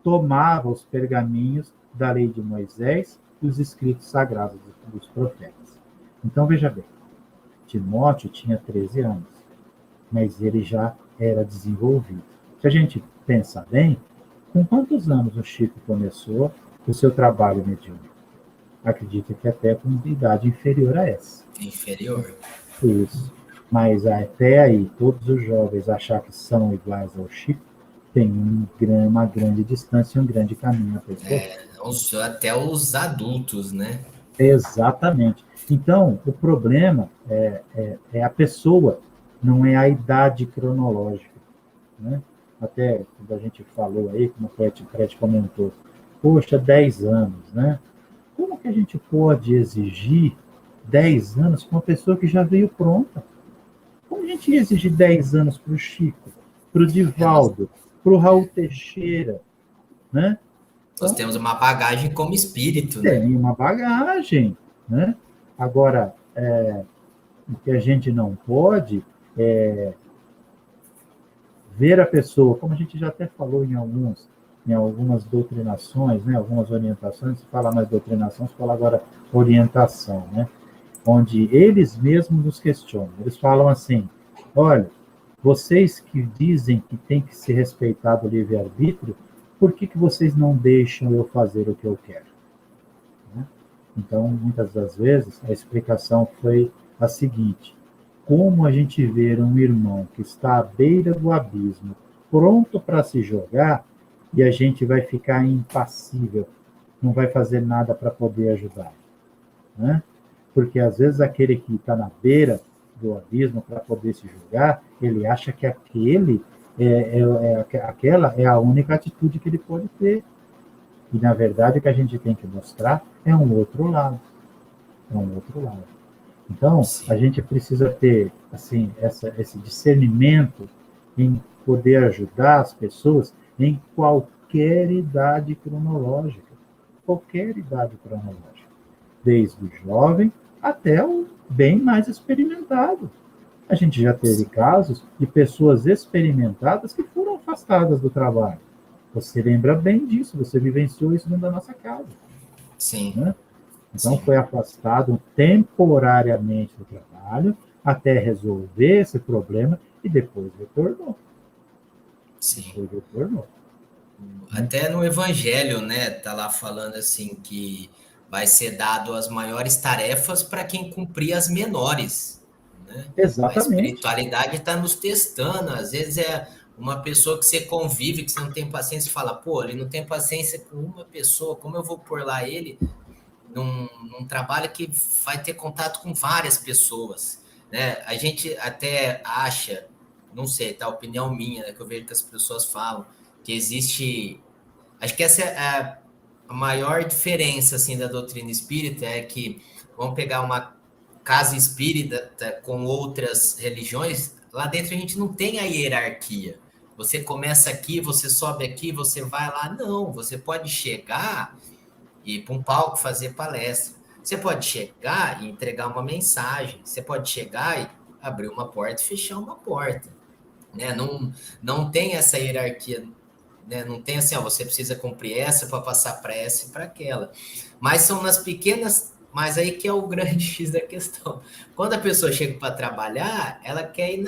tomava os pergaminhos da lei de Moisés e os escritos sagrados dos profetas. Então, veja bem, Timóteo tinha 13 anos, mas ele já era desenvolvido. Se a gente pensar bem, com quantos anos o Chico começou o seu trabalho mediúnico? Acredito que até com idade inferior a essa. Inferior. Isso. Mas até aí, todos os jovens achar que são iguais ao Chico, tem uma grande distância e um grande caminho a percorrer. Até os adultos, né? Exatamente. Então, o problema é a pessoa, não é a idade cronológica, né? Até quando a gente falou aí, como o Fred comentou, poxa, 10 anos, né? Como que a gente pode exigir 10 anos com uma pessoa que já veio pronta? Como a gente ia exigir 10 anos para o Chico, para o Nós, Divaldo, para o Raul Teixeira, né? nós Então, temos uma bagagem como espírito, né? tem uma bagagem, né? Agora, o que a gente não pode é ver a pessoa, como a gente já até falou em algumas doutrinações, né? Algumas orientações, se fala mais doutrinação, se fala agora orientação, né? Onde eles mesmos nos questionam. Eles falam assim: olha, vocês que dizem que tem que ser respeitado o livre-arbítrio, por que vocês não deixam eu fazer o que eu quero? Né? Então, muitas das vezes, a explicação foi a seguinte: como a gente vê um irmão que está à beira do abismo, pronto para se jogar, e a gente vai ficar impassível, não vai fazer nada para poder ajudar, né? Porque às vezes aquele que está na beira do abismo para poder se julgar, ele acha que aquela é a única atitude que ele pode ter. E na verdade o que a gente tem que mostrar é um outro lado, é um outro lado. Então a Sim, gente precisa ter assim esse discernimento em poder ajudar as pessoas em qualquer idade cronológica, desde o jovem até o bem mais experimentado. A gente já teve casos de pessoas experimentadas que foram afastadas do trabalho. Você lembra bem disso, você vivenciou isso dentro da nossa casa, sim, né? Então, sim, foi afastado temporariamente do trabalho até resolver esse problema e depois retornou. sim. Depois retornou, né? Até no Evangelho, né, tá lá falando assim que vai ser dado as maiores tarefas para quem cumprir as menores, né? A Exatamente. espiritualidade está nos testando. Às vezes é uma pessoa que você convive, que você não tem paciência, e fala, pô, ele não tem paciência com uma pessoa, como eu vou pôr lá ele num trabalho que vai ter contato com várias pessoas? né? A gente até acha, não sei, tá? Opinião minha, né? Que eu vejo que as pessoas falam, que existe. Acho que essa é a maior diferença assim da doutrina espírita é que vamos pegar uma casa espírita com outras religiões, lá dentro a gente não tem a hierarquia. Você começa aqui, você sobe aqui, você vai lá. Não, você pode chegar e ir para um palco fazer palestra. Você pode chegar e entregar uma mensagem. Você pode chegar e abrir uma porta e fechar uma porta. Né? Não tem essa hierarquia, né? Não tem assim, ó, você precisa cumprir essa para passar para essa e para aquela. Mas são nas pequenas, mas aí que é o grande X da questão. Quando a pessoa chega para trabalhar, ela quer ir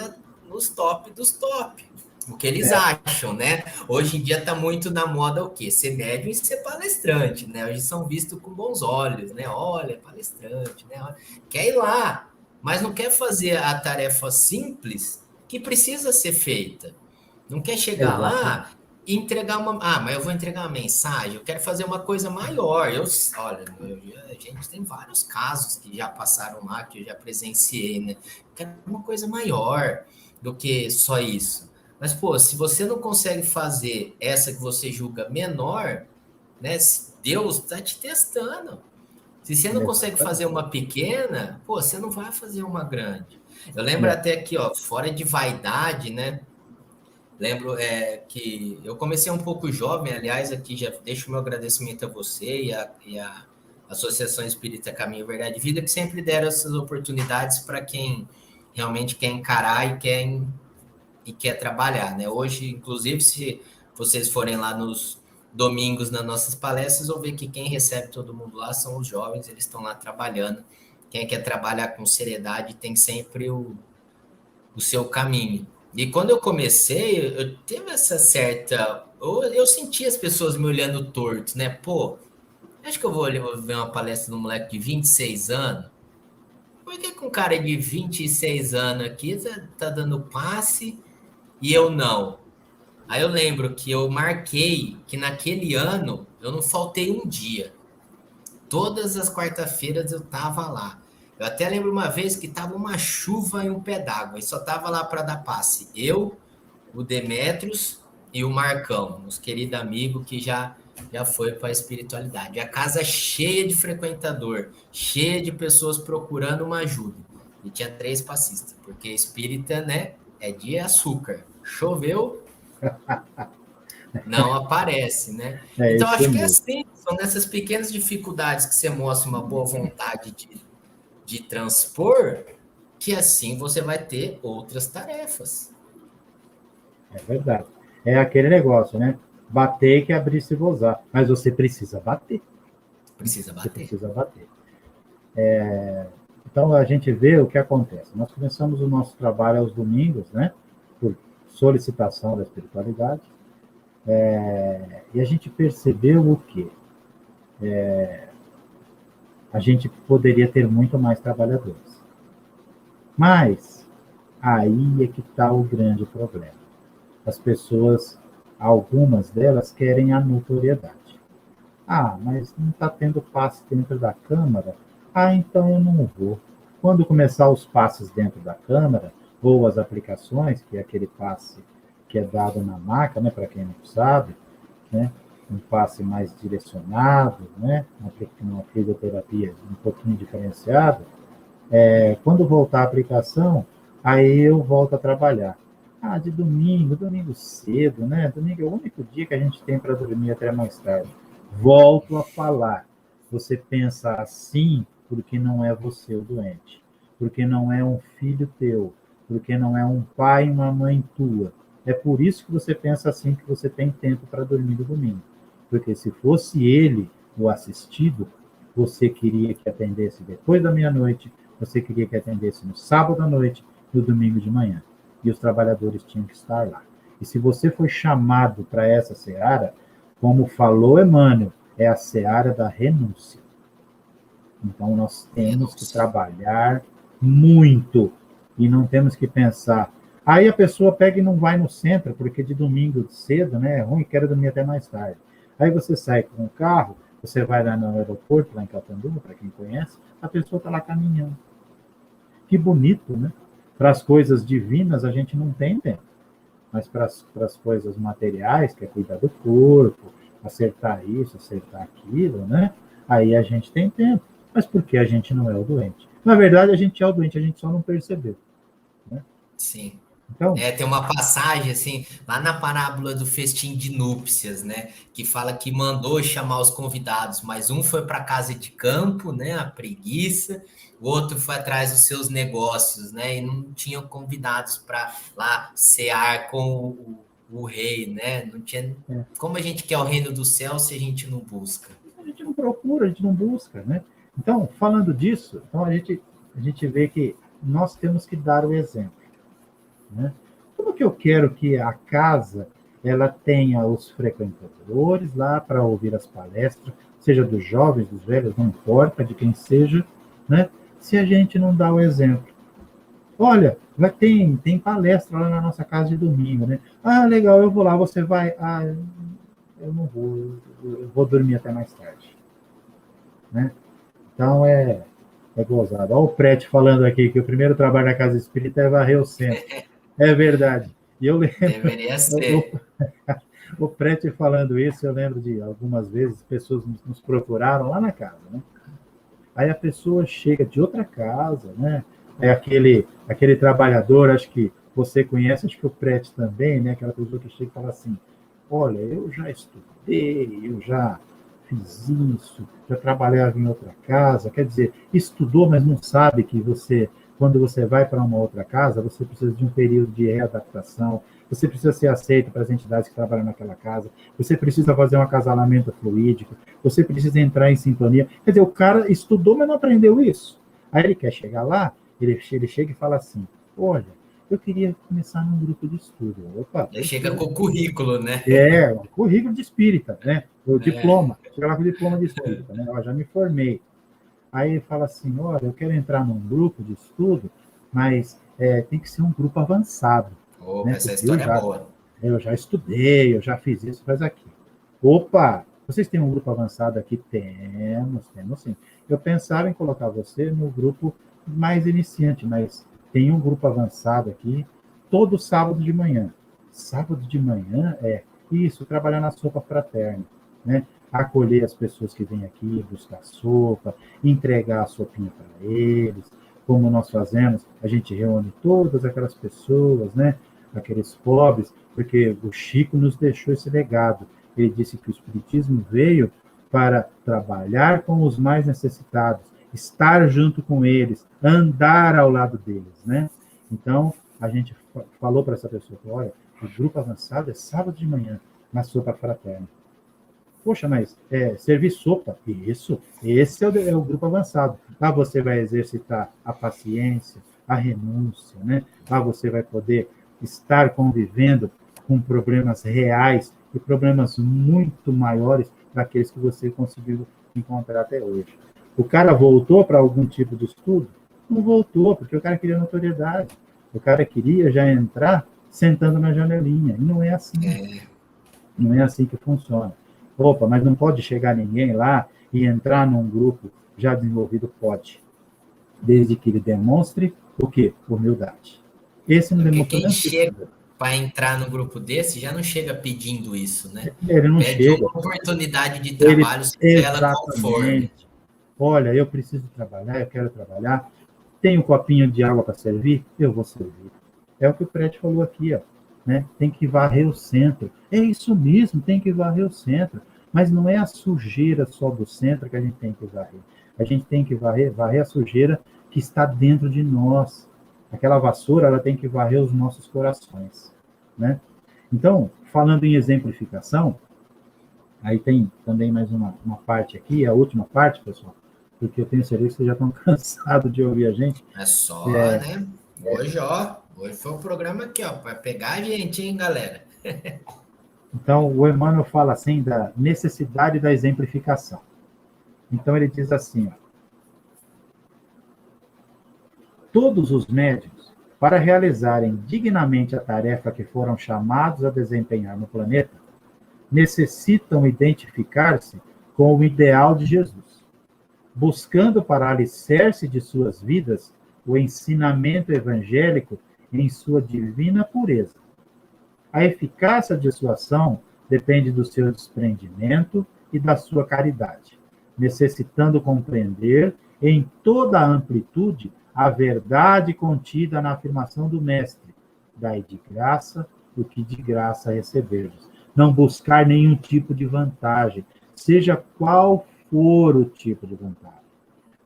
nos top dos top. O que eles acham, né? Hoje em dia está muito na moda o quê? Ser médium e ser palestrante, né? Hoje são vistos com bons olhos, né? Olha, palestrante, né? Quer ir lá, mas não quer fazer a tarefa simples que precisa ser feita. Não quer chegar Exatamente. lá e entregar uma. Ah, mas eu vou entregar uma mensagem, eu quero fazer uma coisa maior. Olha, a gente tem vários casos que já passaram lá, que eu já presenciei, né? Eu quero uma coisa maior do que só isso. Mas, pô, se você não consegue fazer essa que você julga menor, né? Deus está te testando. Se você não consegue fazer Exatamente. uma pequena, pô, você não vai fazer uma grande. Eu lembro É, até aqui, ó, fora de vaidade, né? Lembro que eu comecei um pouco jovem, aliás, aqui já deixo o meu agradecimento a você e a Associação Espírita Caminho Verdade e Vida, que sempre deram essas oportunidades para quem realmente quer encarar e quer trabalhar, né? Hoje, inclusive, se vocês forem lá nos domingos nas nossas palestras, vão ver que quem recebe todo mundo lá são os jovens, eles estão lá trabalhando. Quem quer trabalhar com seriedade tem sempre o seu caminho. E quando eu comecei, eu tive essa certa. Eu senti as pessoas me olhando torto, né? Pô, acho que eu vou ver uma palestra de um moleque de 26 anos. Por que um cara de 26 anos aqui tá dando passe e eu não? Aí eu lembro que eu marquei que naquele ano eu não faltei um dia. Todas as quarta-feiras eu tava lá. Eu até lembro uma vez que tava uma chuva e um pé d'água, e só tava lá para dar passe. Eu, o Demetrios e o Marcão, nosso querido amigo que já foi para a espiritualidade. A casa cheia de frequentador, cheia de pessoas procurando uma ajuda. E tinha 3 passistas, porque espírita, né, é de açúcar. Choveu, não aparece, né? é Então, isso acho que é mesmo. assim, são nessas pequenas dificuldades que você mostra uma boa vontade de transpor, que assim você vai ter outras tarefas. É verdade. É aquele negócio, né? Bater que abrir se gozar. Mas você precisa bater. Precisa Você bater. precisa bater. Então, a gente vê o que acontece. Nós começamos o nosso trabalho aos domingos, né? Por solicitação da espiritualidade. E a gente percebeu o quê? A gente poderia ter muito mais trabalhadores. Mas aí é que está o grande problema. As pessoas, algumas delas, querem a notoriedade. Ah, mas não está tendo passe dentro da Câmara? Ah, então eu não vou. Quando começar os passes dentro da Câmara, ou as aplicações, que é aquele passe que é dado na maca, né, para quem não sabe, né, um passe mais direcionado, né, uma fisioterapia um pouquinho diferenciada, quando voltar a aplicação, aí eu volto a trabalhar. Ah, de domingo, domingo cedo, né? Domingo é o único dia que a gente tem para dormir até mais tarde. Volto a falar. Você pensa assim porque não é você o doente, porque não é um filho teu, porque não é um pai e uma mãe tua. É por isso que você pensa assim que você tem tempo para dormir no domingo. Porque se fosse ele o assistido, você queria que atendesse depois da meia-noite, você queria que atendesse no sábado à noite, no domingo de manhã. E os trabalhadores tinham que estar lá. E se você foi chamado para essa seara, como falou Emmanuel, é a seara da renúncia. Então nós temos que Renúncia. trabalhar muito e não temos que pensar. Aí a pessoa pega e não vai no centro, porque de domingo cedo, né, é ruim, quero dormir até mais tarde. Aí você sai com o carro, você vai lá no aeroporto, lá em Catanduva, para quem conhece, a pessoa está lá caminhando. Que bonito, né? Para as coisas divinas a gente não tem tempo, mas para as coisas materiais, que é cuidar do corpo, acertar isso, acertar aquilo, né? Aí a gente tem tempo. Mas por que a gente não é o doente? Na verdade, a gente é o doente, a gente só não percebeu, né? Sim. Então, Tem uma passagem assim, lá na parábola do festim de núpcias, né, que fala que mandou chamar os convidados, mas um foi para casa de campo, né, a preguiça, o outro foi atrás dos seus negócios, né, e não tinham convidados para lá cear com o rei, né, não tinha. é, Como a gente quer o reino do céu se a gente não busca? a gente não procura, a gente não busca, né? Então, falando disso, então a gente vê que nós temos que dar o exemplo, né? Como que eu quero que a casa ela tenha os frequentadores lá para ouvir as palestras, seja dos jovens, dos velhos, não importa de quem seja, né? Se a gente não dá o exemplo. Olha, tem palestra lá na nossa casa de domingo, né? Ah, legal, eu vou lá, você vai? Ah, eu não vou, eu vou dormir até mais tarde, né? Então é gozado. Olha o Prete falando aqui que o primeiro trabalho na casa espírita é varrer o centro. É verdade. E eu lembro, Deveria o, ser. o Prete falando isso, eu lembro de algumas vezes pessoas nos procuraram lá na casa, né? Aí a pessoa chega de outra casa, né? É aquele trabalhador, acho que você conhece, acho que o Prete também, né? Aquela pessoa que chega e fala assim: olha, eu já estudei, eu já fiz isso, já trabalhava em outra casa. Quer dizer, estudou, mas não sabe que quando você vai para uma outra casa, você precisa de um período de readaptação, você precisa ser aceito para as entidades que trabalham naquela casa, você precisa fazer um acasalamento fluídico, você precisa entrar em sintonia. Quer dizer, o cara estudou, mas não aprendeu isso. Aí ele quer chegar lá, ele chega e fala assim: olha, eu queria começar num grupo de estudo. Opa, Já chega com o currículo, né? o currículo de espírita, né? O diploma, chega lá com o diploma de espírita, né? Eu já me formei. Aí ele fala assim: olha, eu quero entrar num grupo de estudo, mas tem que ser um grupo avançado, Opa, né? essa Porque história é boa. eu já estudei, eu já fiz isso, faz aquilo. Opa, vocês têm um grupo avançado aqui? Temos sim. Eu pensava em colocar você no grupo mais iniciante, mas tem um grupo avançado aqui todo sábado de manhã. Sábado de manhã isso, trabalhar na sopa fraterna, né? Acolher as pessoas que vêm aqui, buscar sopa, entregar a sopinha para eles. Como nós fazemos, a gente reúne todas aquelas pessoas, né? Aqueles pobres, porque o Chico nos deixou esse legado. Ele disse que o Espiritismo veio para trabalhar com os mais necessitados, estar junto com eles, andar ao lado deles, né? Então, a gente falou para essa pessoa: olha, o grupo avançado é sábado de manhã, na sopa fraterna. Poxa, mas servir sopa, isso, esse é o grupo avançado. Lá você vai exercitar a paciência, a renúncia, né? Lá você vai poder estar convivendo com problemas reais e problemas muito maiores daqueles que você conseguiu encontrar até hoje. O cara voltou para algum tipo de estudo? Não voltou, porque o cara queria notoriedade. O cara queria já entrar sentando na janelinha. E não é assim. Não é assim que funciona. Opa, mas não pode chegar ninguém lá e entrar num grupo já desenvolvido? Pode. Desde que ele demonstre o quê? Humildade. Esse não Porque demonstrou quem nem o tipo. chega para entrar no grupo desse já não chega pedindo isso, né? Ele não Pede chega. uma oportunidade de Ele, trabalho, seja ela qual for, né? exatamente. Olha, eu preciso trabalhar, eu quero trabalhar. Tem um copinho de água para servir? Eu vou servir. É o que o Prete falou aqui, ó, né? Tem que varrer o centro. É isso mesmo, tem que varrer o centro. Mas não é a sujeira só do centro que a gente tem que varrer. A gente tem que varrer a sujeira que está dentro de nós. Aquela vassoura, ela tem que varrer os nossos corações, né? Então, falando em exemplificação, aí tem também mais uma parte aqui, a última parte, pessoal, porque eu tenho certeza que vocês já estão cansados de ouvir a gente. É só, né? Hoje, ó, hoje foi um programa aqui, ó, para pegar a gente, hein, galera? Então, o Emmanuel fala assim da necessidade da exemplificação. Então, ele diz assim: ó, todos os médiuns, para realizarem dignamente a tarefa que foram chamados a desempenhar no planeta, necessitam identificar-se com o ideal de Jesus, buscando para alicerce de suas vidas o ensinamento evangélico em sua divina pureza. A eficácia de sua ação depende do seu desprendimento e da sua caridade, necessitando compreender em toda a amplitude a verdade contida na afirmação do Mestre: dai de graça o que de graça receberdes. Não buscar nenhum tipo de vantagem, seja qual for o tipo de vantagem.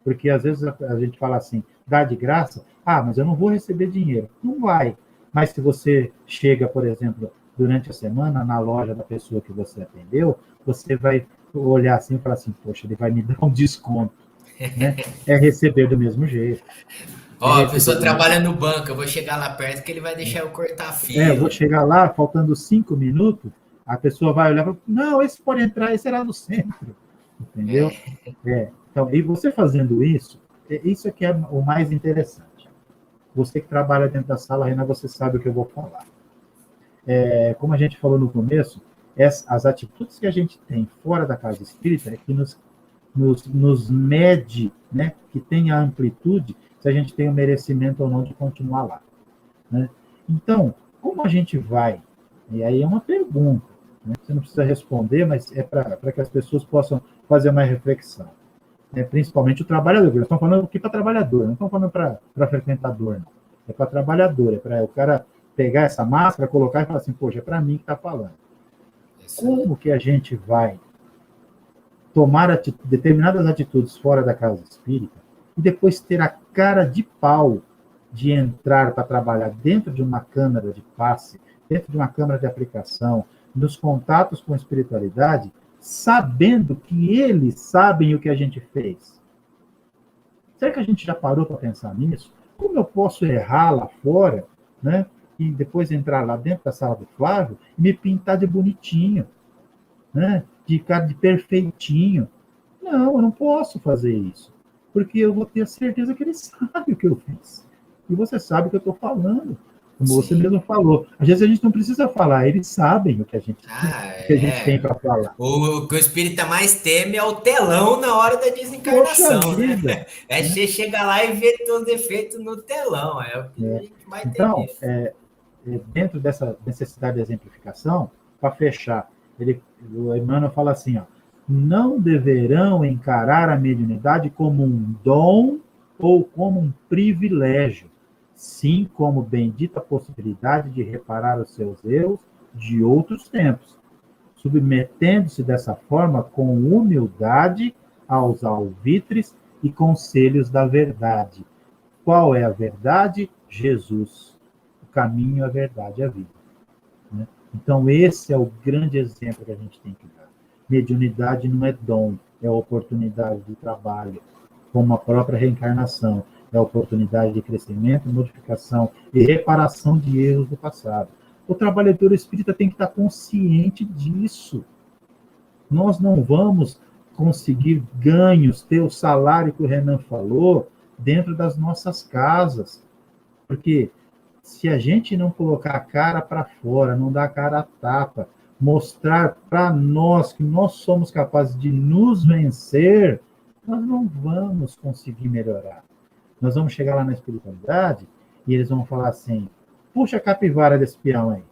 Porque às vezes a gente fala assim, dá de graça, mas eu não vou receber dinheiro. Não vai. Mas se você chega, por exemplo, durante a semana na loja da pessoa que você atendeu, você vai olhar assim e falar assim, poxa, ele vai me dar um desconto. Né? É receber do mesmo jeito. Ó, a pessoa trabalha no banco, eu vou chegar lá perto que ele vai deixar eu cortar a Eu vou fila. chegar lá, faltando 5 minutos, a pessoa vai olhar e falar, não, esse pode entrar, esse era no centro. Entendeu? Então, e você fazendo isso, isso é que é o mais interessante. Você que trabalha dentro da sala, Renan, você sabe o que eu vou falar. Como a gente falou no começo, as atitudes que a gente tem fora da casa espírita é que nos mede, né, que tem a amplitude, se a gente tem o merecimento ou não de continuar lá. Né? Então, como a gente vai? E aí é uma pergunta, né? Você não precisa responder, mas é para que as pessoas possam fazer uma reflexão. Principalmente o trabalhador. Nós estamos falando aqui para trabalhador, não estamos falando para frequentador, não. É para trabalhador, é para o cara pegar essa máscara, colocar e falar assim, poxa, é para mim que está falando. Como que a gente vai tomar determinadas atitudes fora da casa espírita e depois ter a cara de pau de entrar para trabalhar dentro de uma câmara de passe, dentro de uma câmara de aplicação, nos contatos com a espiritualidade, sabendo que eles sabem o que a gente fez? Será que a gente já parou para pensar nisso? Como eu posso errar lá fora, né? E depois entrar lá dentro da sala do Flávio e me pintar de bonitinho, né? De cara de perfeitinho? Não, eu não posso fazer isso, porque eu vou ter a certeza que ele sabe o que eu fiz. E você sabe o que eu estou falando, como você mesmo falou. Às vezes a gente não precisa falar, eles sabem o que a gente tem para falar. O que o espírita mais teme é o telão na hora da Poxa desencarnação, vida! né? Você chega lá e vê todo defeito no telão, é o que a gente mais tem Então, visto. dentro dessa necessidade de exemplificação, para fechar, o Emmanuel fala assim, ó, não deverão encarar a mediunidade como um dom ou como um privilégio, sim como bendita possibilidade de reparar os seus erros de outros tempos, submetendo-se dessa forma com humildade aos alvitres e conselhos da verdade. Qual é a verdade? Jesus. O caminho, a verdade e a vida. Né? Então, esse é o grande exemplo que a gente tem que dar. Mediunidade não é dom, é oportunidade de trabalho, como a própria reencarnação, é oportunidade de crescimento, modificação e reparação de erros do passado. O trabalhador espírita tem que estar consciente disso. Nós não vamos conseguir ganhos, ter o salário que o Renan falou, dentro das nossas casas. Porque se a gente não colocar a cara para fora, não dar a cara a tapa, mostrar para nós que nós somos capazes de nos vencer, nós não vamos conseguir melhorar. Nós vamos chegar lá na espiritualidade e eles vão falar assim, puxa a capivara desse peão aí.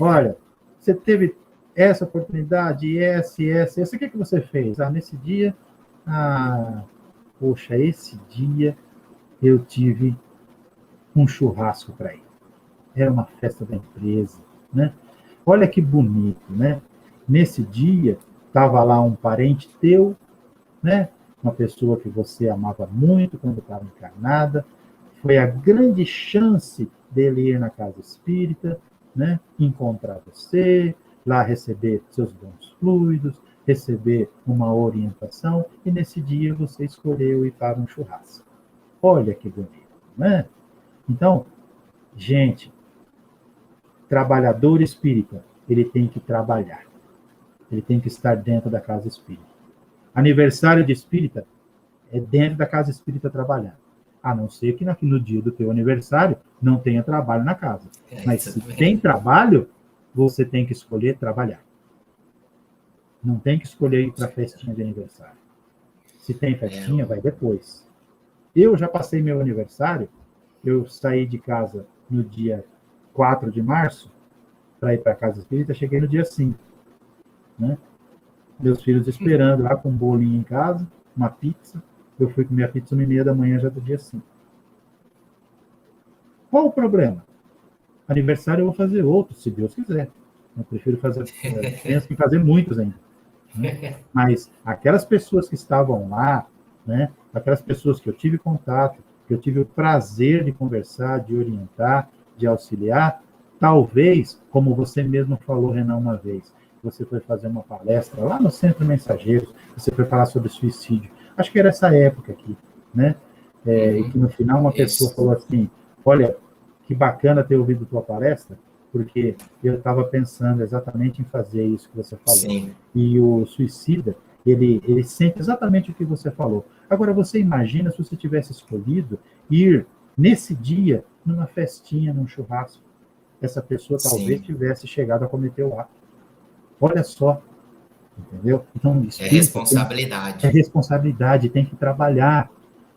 Olha, você teve essa oportunidade, essa, o que você fez? Nesse dia, poxa, esse dia eu tive um churrasco para ir. Era uma festa da empresa, né? Olha que bonito, né? Nesse dia, estava lá um parente teu, né? Uma pessoa que você amava muito quando estava encarnada. Foi a grande chance dele ir na casa espírita, né? Encontrar você, lá receber seus bons fluidos, receber uma orientação, e nesse dia você escolheu ir para um churrasco. Olha que bonito, né? Então, gente, trabalhador espírita, ele tem que trabalhar. Ele tem que estar dentro da casa espírita. Aniversário de espírita é dentro da casa espírita trabalhando. A não ser que no dia do teu aniversário não tenha trabalho na casa. Mas se tem trabalho, você tem que escolher trabalhar. Não tem que escolher ir para festinha de aniversário. Se tem festinha, vai depois. Eu já passei meu aniversário, eu saí de casa no dia 4 de março para ir para a casa espírita, cheguei no dia 5, né? Meus filhos esperando lá com um bolinho em casa, uma pizza. Eu fui comer a pizza 1h30 da manhã já do dia 5. Qual o problema? Aniversário eu vou fazer outro, se Deus quiser. Eu prefiro fazer, penso em fazer muitos ainda. Né? Mas aquelas pessoas que estavam lá, né? Aquelas pessoas que eu tive contato, que eu tive o prazer de conversar, de orientar, de auxiliar, talvez, como você mesmo falou, Renan, uma vez, você foi fazer uma palestra lá no Centro Mensageiros, você foi falar sobre suicídio. Acho que era essa época aqui, né? E que no final uma pessoa falou assim, olha, que bacana ter ouvido tua palestra, porque eu estava pensando exatamente em fazer isso que você falou. Sim. E o suicida, ele sente exatamente o que você falou. Agora, você imagina se você tivesse escolhido ir, nesse dia, numa festinha, num churrasco. Essa pessoa talvez tivesse chegado a cometer o ato. Olha só, entendeu? Então, é responsabilidade. É responsabilidade, tem que trabalhar.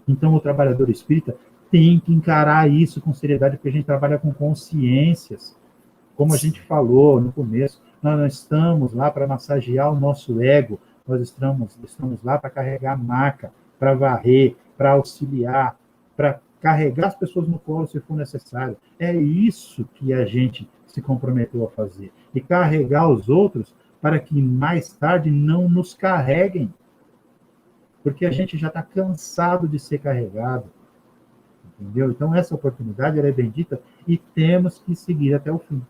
Então, o trabalhador espírita tem que encarar isso com seriedade, porque a gente trabalha com consciências. Como a gente falou no começo, nós não estamos lá para massagear o nosso ego, nós estamos lá para carregar a maca, para varrer, para auxiliar, para carregar as pessoas no colo se for necessário. É isso que a gente se comprometeu a fazer. E carregar os outros para que mais tarde não nos carreguem. Porque a gente já está cansado de ser carregado. Entendeu? Então, essa oportunidade ela é bendita e temos que seguir até o fim.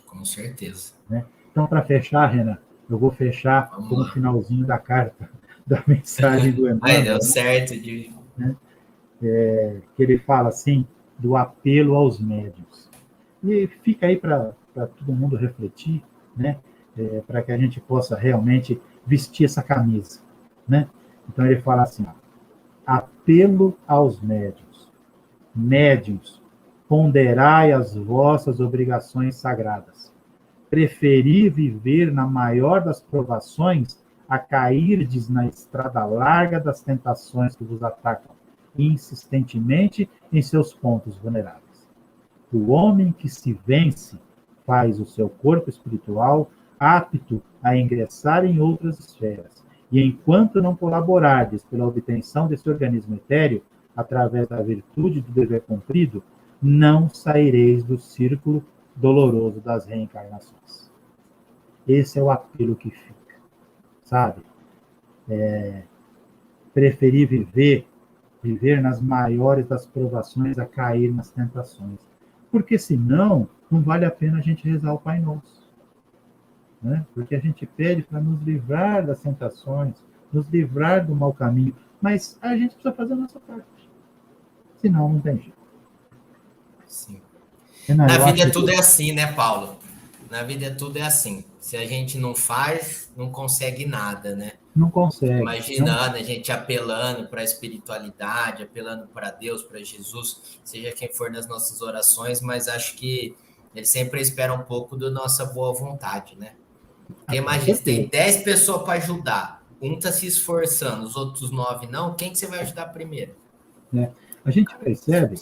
Com certeza. Né? Então, para fechar, Renan, eu vou fechar com o finalzinho da carta, da mensagem do Emmanuel. Aí deu certo. Né? Que ele fala assim, do apelo aos médiuns. E fica aí para todo mundo refletir, né? Para que a gente possa realmente vestir essa camisa. Né? Então, ele fala assim, ó, apelo aos médiuns. Médiuns, ponderai as vossas obrigações sagradas. Preferi viver na maior das provações a cairdes na estrada larga das tentações que vos atacam insistentemente em seus pontos vulneráveis. O homem que se vence faz o seu corpo espiritual apto a ingressar em outras esferas, e enquanto não colaborardes pela obtenção desse organismo etéreo, através da virtude do dever cumprido, não saireis do círculo doloroso das reencarnações. Esse é o apelo que fica, sabe? Preferir viver nas maiores das provações a cair nas tentações. Porque senão, não vale a pena a gente rezar o Pai Nosso. Né? Porque a gente pede para nos livrar das tentações, nos livrar do mau caminho, mas a gente precisa fazer a nossa parte. Senão, não tem jeito. Sim. Renan, na vida tudo é assim, né, Paulo? Na vida tudo é assim. Se a gente não faz, não consegue nada, né? Não consegue. Imaginando a gente apelando para a espiritualidade, apelando para Deus, para Jesus, seja quem for nas nossas orações, mas acho que ele sempre espera um pouco da nossa boa vontade, né? Porque imagina, tem 10 pessoas para ajudar, um está se esforçando, os outros 9 não, quem que você vai ajudar primeiro? A gente percebe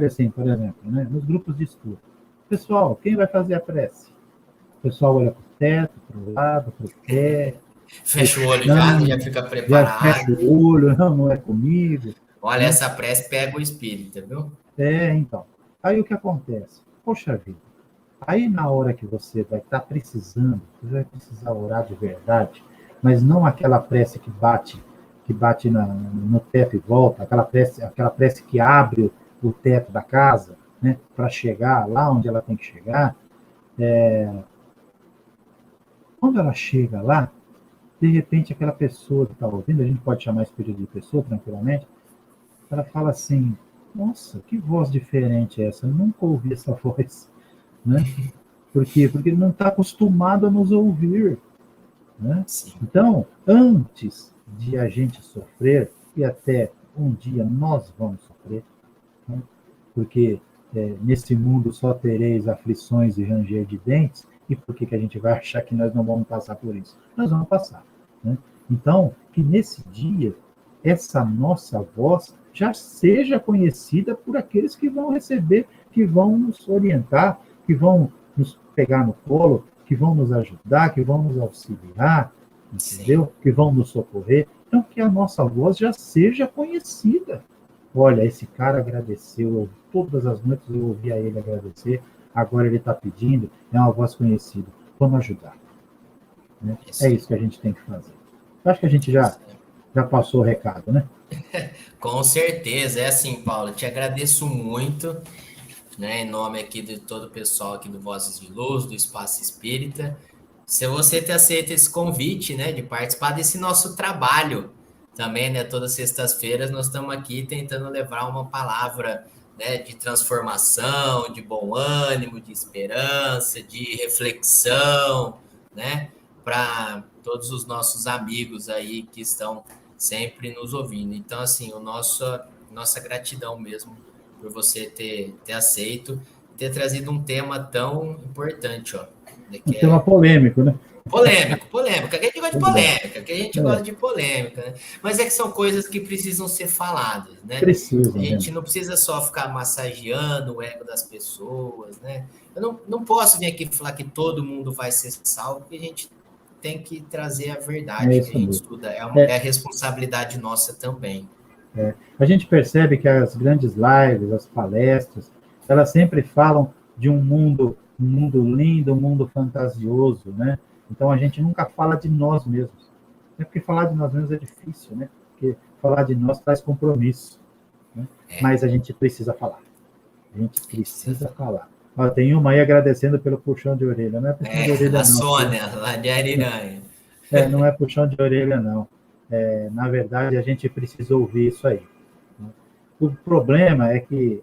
assim, por exemplo, né, nos grupos de estudo. Pessoal, quem vai fazer a prece? O pessoal olha para o teto, para o lado, para o pé. Fecha o olho já fica preparado. Já fecha o olho, não é comigo. Olha, né? Essa prece pega o espírito, viu? Então. Aí o que acontece? Poxa vida. Aí na hora que você vai estar precisando, você vai precisar orar de verdade, mas não aquela prece que bate no teto e volta, aquela prece que abre o teto da casa, né, para chegar lá onde ela tem que chegar. Quando ela chega lá, de repente aquela pessoa que está ouvindo, a gente pode chamar esse período de pessoa tranquilamente, ela fala assim, nossa, que voz diferente é essa? Eu nunca ouvi essa voz. Né? Por quê? Porque ele não está acostumado a nos ouvir. Né? Então, antes de a gente sofrer, e até um dia nós vamos sofrer, né? Porque nesse mundo só tereis aflições e ranger de dentes, e por que a gente vai achar que nós não vamos passar por isso? Nós vamos passar. Né? Então, que nesse dia essa nossa voz já seja conhecida por aqueles que vão receber, que vão nos orientar, que vão nos pegar no colo, que vão nos ajudar, que vão nos auxiliar, entendeu? Sim. Que vão nos socorrer. Então, que a nossa voz já seja conhecida. Olha, esse cara agradeceu, todas as noites eu ouvia ele agradecer, agora ele está pedindo, é uma voz conhecida. Vamos ajudar. Né? É isso que a gente tem que fazer. Acho que a gente já passou o recado, né? Com certeza, é assim, Paulo, te agradeço muito, né, em nome aqui de todo o pessoal aqui do Vozes de Luz, do Espaço Espírita, se você ter aceito esse convite, né, de participar desse nosso trabalho também, né, todas as sextas-feiras nós estamos aqui tentando levar uma palavra, né, de transformação, de bom ânimo, de esperança, de reflexão, né, para todos os nossos amigos aí que estão sempre nos ouvindo. Então, assim, nossa gratidão mesmo por você ter aceito, ter trazido um tema tão importante, ó. Um Que tema é polêmico, né? polêmica, que a gente gosta de polêmica, que a gente gosta de polêmica, né? Mas é que são coisas que precisam ser faladas, né? A Precisa, né? gente não precisa só ficar massageando o ego das pessoas, né? Eu não posso vir aqui falar que todo mundo vai ser salvo, porque a gente tem que trazer a É verdade que a isso gente mesmo. estuda. É É, a responsabilidade nossa também. a gente percebe que as grandes lives, as palestras, elas sempre falam de um mundo lindo, um mundo fantasioso, né? Então a gente nunca fala de nós mesmos. É porque falar de nós mesmos é difícil, né? Porque falar de nós traz compromisso, né? É, Mas a gente precisa falar. A gente a gente precisa precisa falar. falar. Ó, tem uma aí agradecendo pelo puxão de orelha. Não é puxão de A orelha, não. Sônia, lá de Ariranha. Não é puxão de orelha, não. Na verdade, a gente precisa ouvir isso aí. Né? O problema é que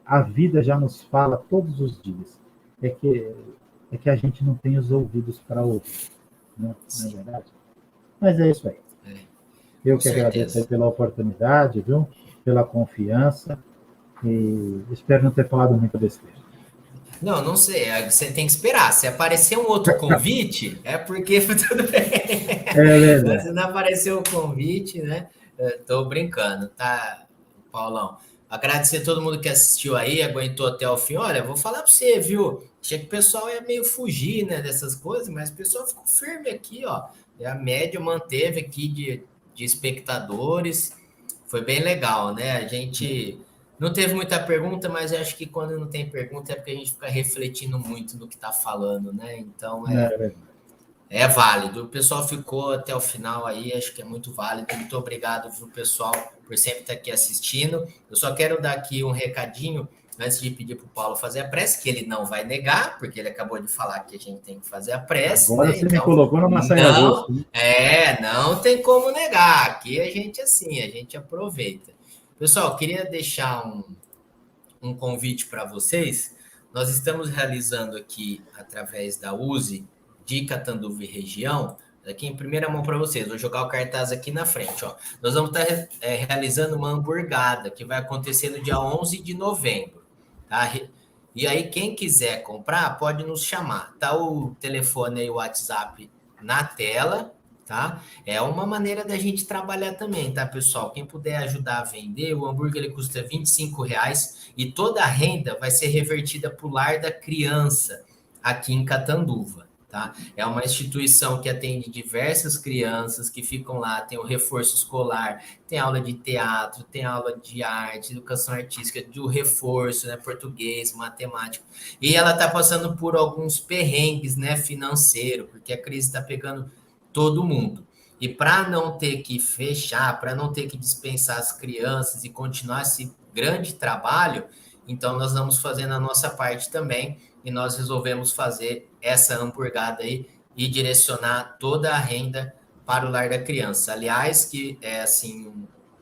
a vida já nos fala todos os dias. É que, é que a gente não tem os ouvidos para ouvir. Né? Não é Sim, verdade? Mas é isso aí. Eu com que agradeço aí certeza. pela oportunidade, viu? Pela confiança. E espero não ter falado muito besteira. Não, não sei. Você tem que esperar. Se aparecer um outro convite, é porque tudo bem. É Mas verdade. se não aparecer o convite, né? Tô brincando, tá, Paulão? Agradecer a todo mundo que assistiu aí, aguentou até o fim. Olha, vou falar para você, viu? Achei que o pessoal ia meio fugir, né, dessas coisas, mas o pessoal ficou firme aqui, ó. E a média manteve aqui de espectadores. Foi bem legal, né? A gente não teve muita pergunta, mas eu acho que quando não tem pergunta é porque a gente fica refletindo muito no que está falando, né? Então É verdade. é válido. O pessoal ficou até o final aí, acho que é muito válido. Muito obrigado, viu, pessoal, por sempre estar aqui assistindo. Eu só quero dar aqui um recadinho antes de pedir para o Paulo fazer a prece, que ele não vai negar, porque ele acabou de falar que a gente tem que fazer a prece, Agora né? você me Então, colocou numa saia justa. Hein? não tem como negar. Aqui a gente assim, a gente aproveita. Pessoal, queria deixar um convite para vocês. Nós estamos realizando aqui, através da USE de Catanduva e região, aqui em primeira mão para vocês, vou jogar o cartaz aqui na frente. Ó. Nós vamos estar realizando uma hamburgada que vai acontecer no dia 11 de novembro. Tá? E aí, quem quiser comprar, pode nos chamar. Tá o telefone e o WhatsApp na tela, tá? É uma maneira da gente trabalhar também, tá, pessoal? Quem puder ajudar a vender, o hambúrguer ele custa R$ 25 e toda a renda vai ser revertida para o Lar da Criança, aqui em Catanduva. Tá? É uma instituição que atende diversas crianças que ficam lá, tem o reforço escolar, tem aula de teatro, tem aula de arte, educação artística, do reforço, né, português, matemática. E ela está passando por alguns perrengues, né, financeiro, porque a crise está pegando todo mundo. E para não ter que fechar, para não ter que dispensar as crianças e continuar esse grande trabalho, então nós vamos fazendo a nossa parte também e nós resolvemos fazer essa hamburgada aí e direcionar toda a renda para o Lar da Criança. Aliás, que é assim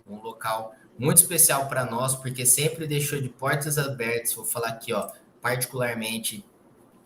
um local muito especial para nós, porque sempre deixou de portas abertas, vou falar aqui, ó, particularmente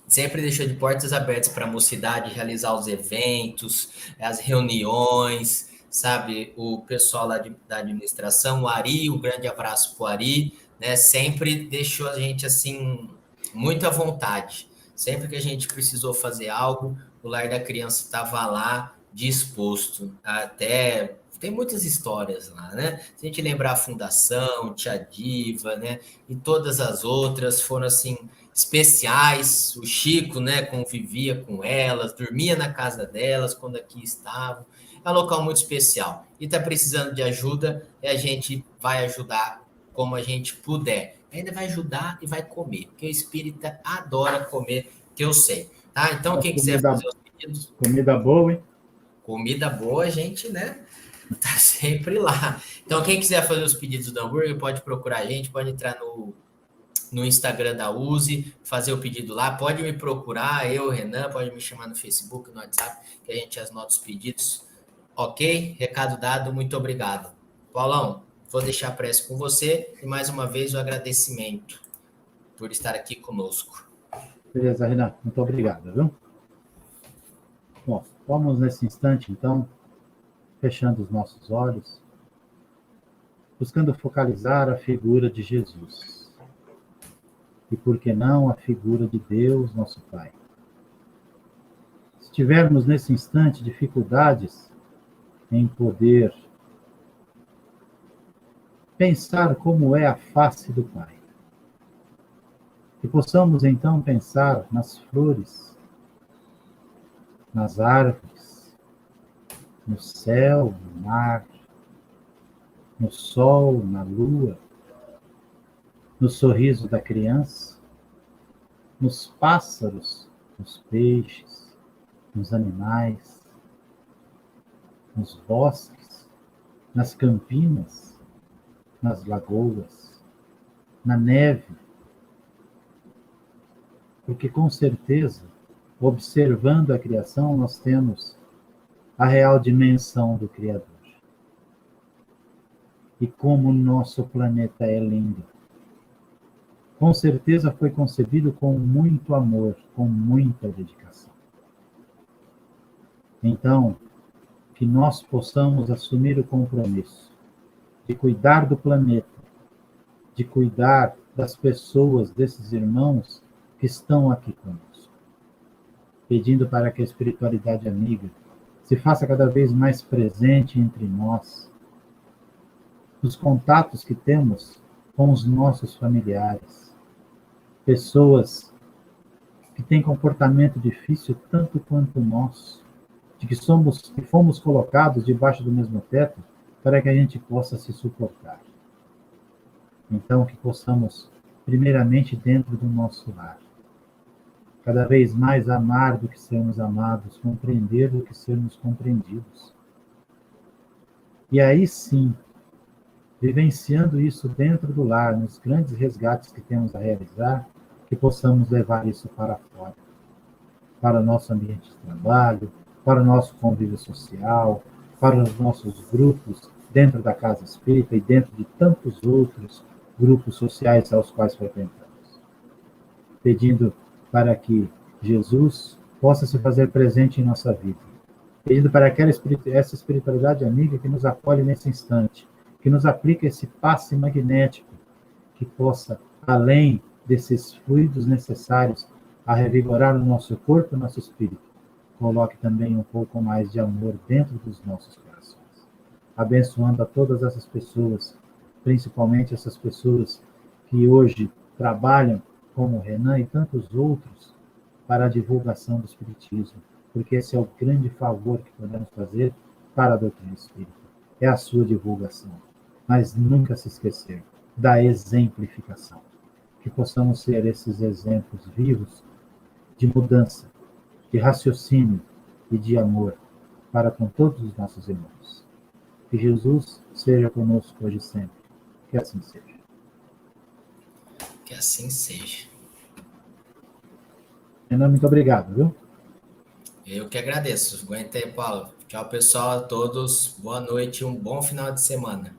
sempre deixou de portas abertas para a mocidade realizar os eventos, as reuniões, sabe? O pessoal lá da administração, o Ari, um grande abraço para o Ari, né? Sempre deixou a gente assim, muito à vontade. Sempre que a gente precisou fazer algo, o Lar da Criança estava lá disposto. Até tem muitas histórias lá, né? Se a gente lembrar a Fundação, Tia Diva, né? E todas as outras foram, assim, especiais. O Chico, né, convivia com elas, dormia na casa delas quando aqui estavam. É um local muito especial. E está precisando de ajuda, e a gente vai ajudar como a gente puder. Ainda vai ajudar e vai comer, porque o espírita adora comer, que eu sei. Tá? Então, quem quiser fazer os pedidos... Comida boa, hein? Comida boa, a gente, né? Tá sempre lá. Então, quem quiser fazer os pedidos do hambúrguer, pode procurar a gente, pode entrar no Instagram da Uzi, fazer o pedido lá, pode me procurar, eu, Renan, pode me chamar no Facebook, no WhatsApp, que a gente anota os pedidos. Ok? Recado dado, muito obrigado. Paulão, vou deixar a prece com você e mais uma vez o agradecimento por estar aqui conosco. Beleza, Renato, muito obrigado, viu? Bom, vamos nesse instante, então, fechando os nossos olhos, buscando focalizar a figura de Jesus. E por que não a figura de Deus, nosso Pai? Se tivermos nesse instante dificuldades em poder pensar como é a face do Pai, que possamos então pensar nas flores, nas árvores, no céu, no mar, no sol, na lua, no sorriso da criança, nos pássaros, nos peixes, nos animais, nos bosques, nas campinas, nas lagoas, na neve, porque com certeza, observando a criação, nós temos a real dimensão do Criador. E como o nosso planeta é lindo. Com certeza foi concebido com muito amor, com muita dedicação. Então, que nós possamos assumir o compromisso de cuidar do planeta, de cuidar das pessoas, desses irmãos que estão aqui conosco. Pedindo para que a espiritualidade amiga se faça cada vez mais presente entre nós, nos contatos que temos com os nossos familiares, pessoas que têm comportamento difícil tanto quanto nós, de que fomos colocados debaixo do mesmo teto para que a gente possa se suportar. Então, que possamos, primeiramente, dentro do nosso lar, cada vez mais amar do que sermos amados, compreender do que sermos compreendidos. E aí sim, vivenciando isso dentro do lar, nos grandes resgates que temos a realizar, que possamos levar isso para fora, para o nosso ambiente de trabalho, para o nosso convívio social, para os nossos grupos dentro da Casa Espírita e dentro de tantos outros grupos sociais aos quais frequentamos. Pedindo para que Jesus possa se fazer presente em nossa vida. Pedindo para essa espiritualidade amiga que nos acolhe nesse instante, que nos aplica esse passe magnético, que possa, além desses fluidos necessários a revigorar o nosso corpo e o nosso espírito, coloque também um pouco mais de amor dentro dos nossos corações. Abençoando a todas essas pessoas, principalmente essas pessoas que hoje trabalham, como o Renan e tantos outros, para a divulgação do Espiritismo, porque esse é o grande favor que podemos fazer para a doutrina espírita, é a sua divulgação. Mas nunca se esquecer da exemplificação, que possamos ser esses exemplos vivos de mudança, de raciocínio e de amor para com todos os nossos irmãos. Que Jesus seja conosco hoje e sempre. Que assim seja. Que assim seja. Renan, muito obrigado, viu? Eu que agradeço. Aguenta aí, Paulo. Tchau, pessoal, a todos. Boa noite e um bom final de semana.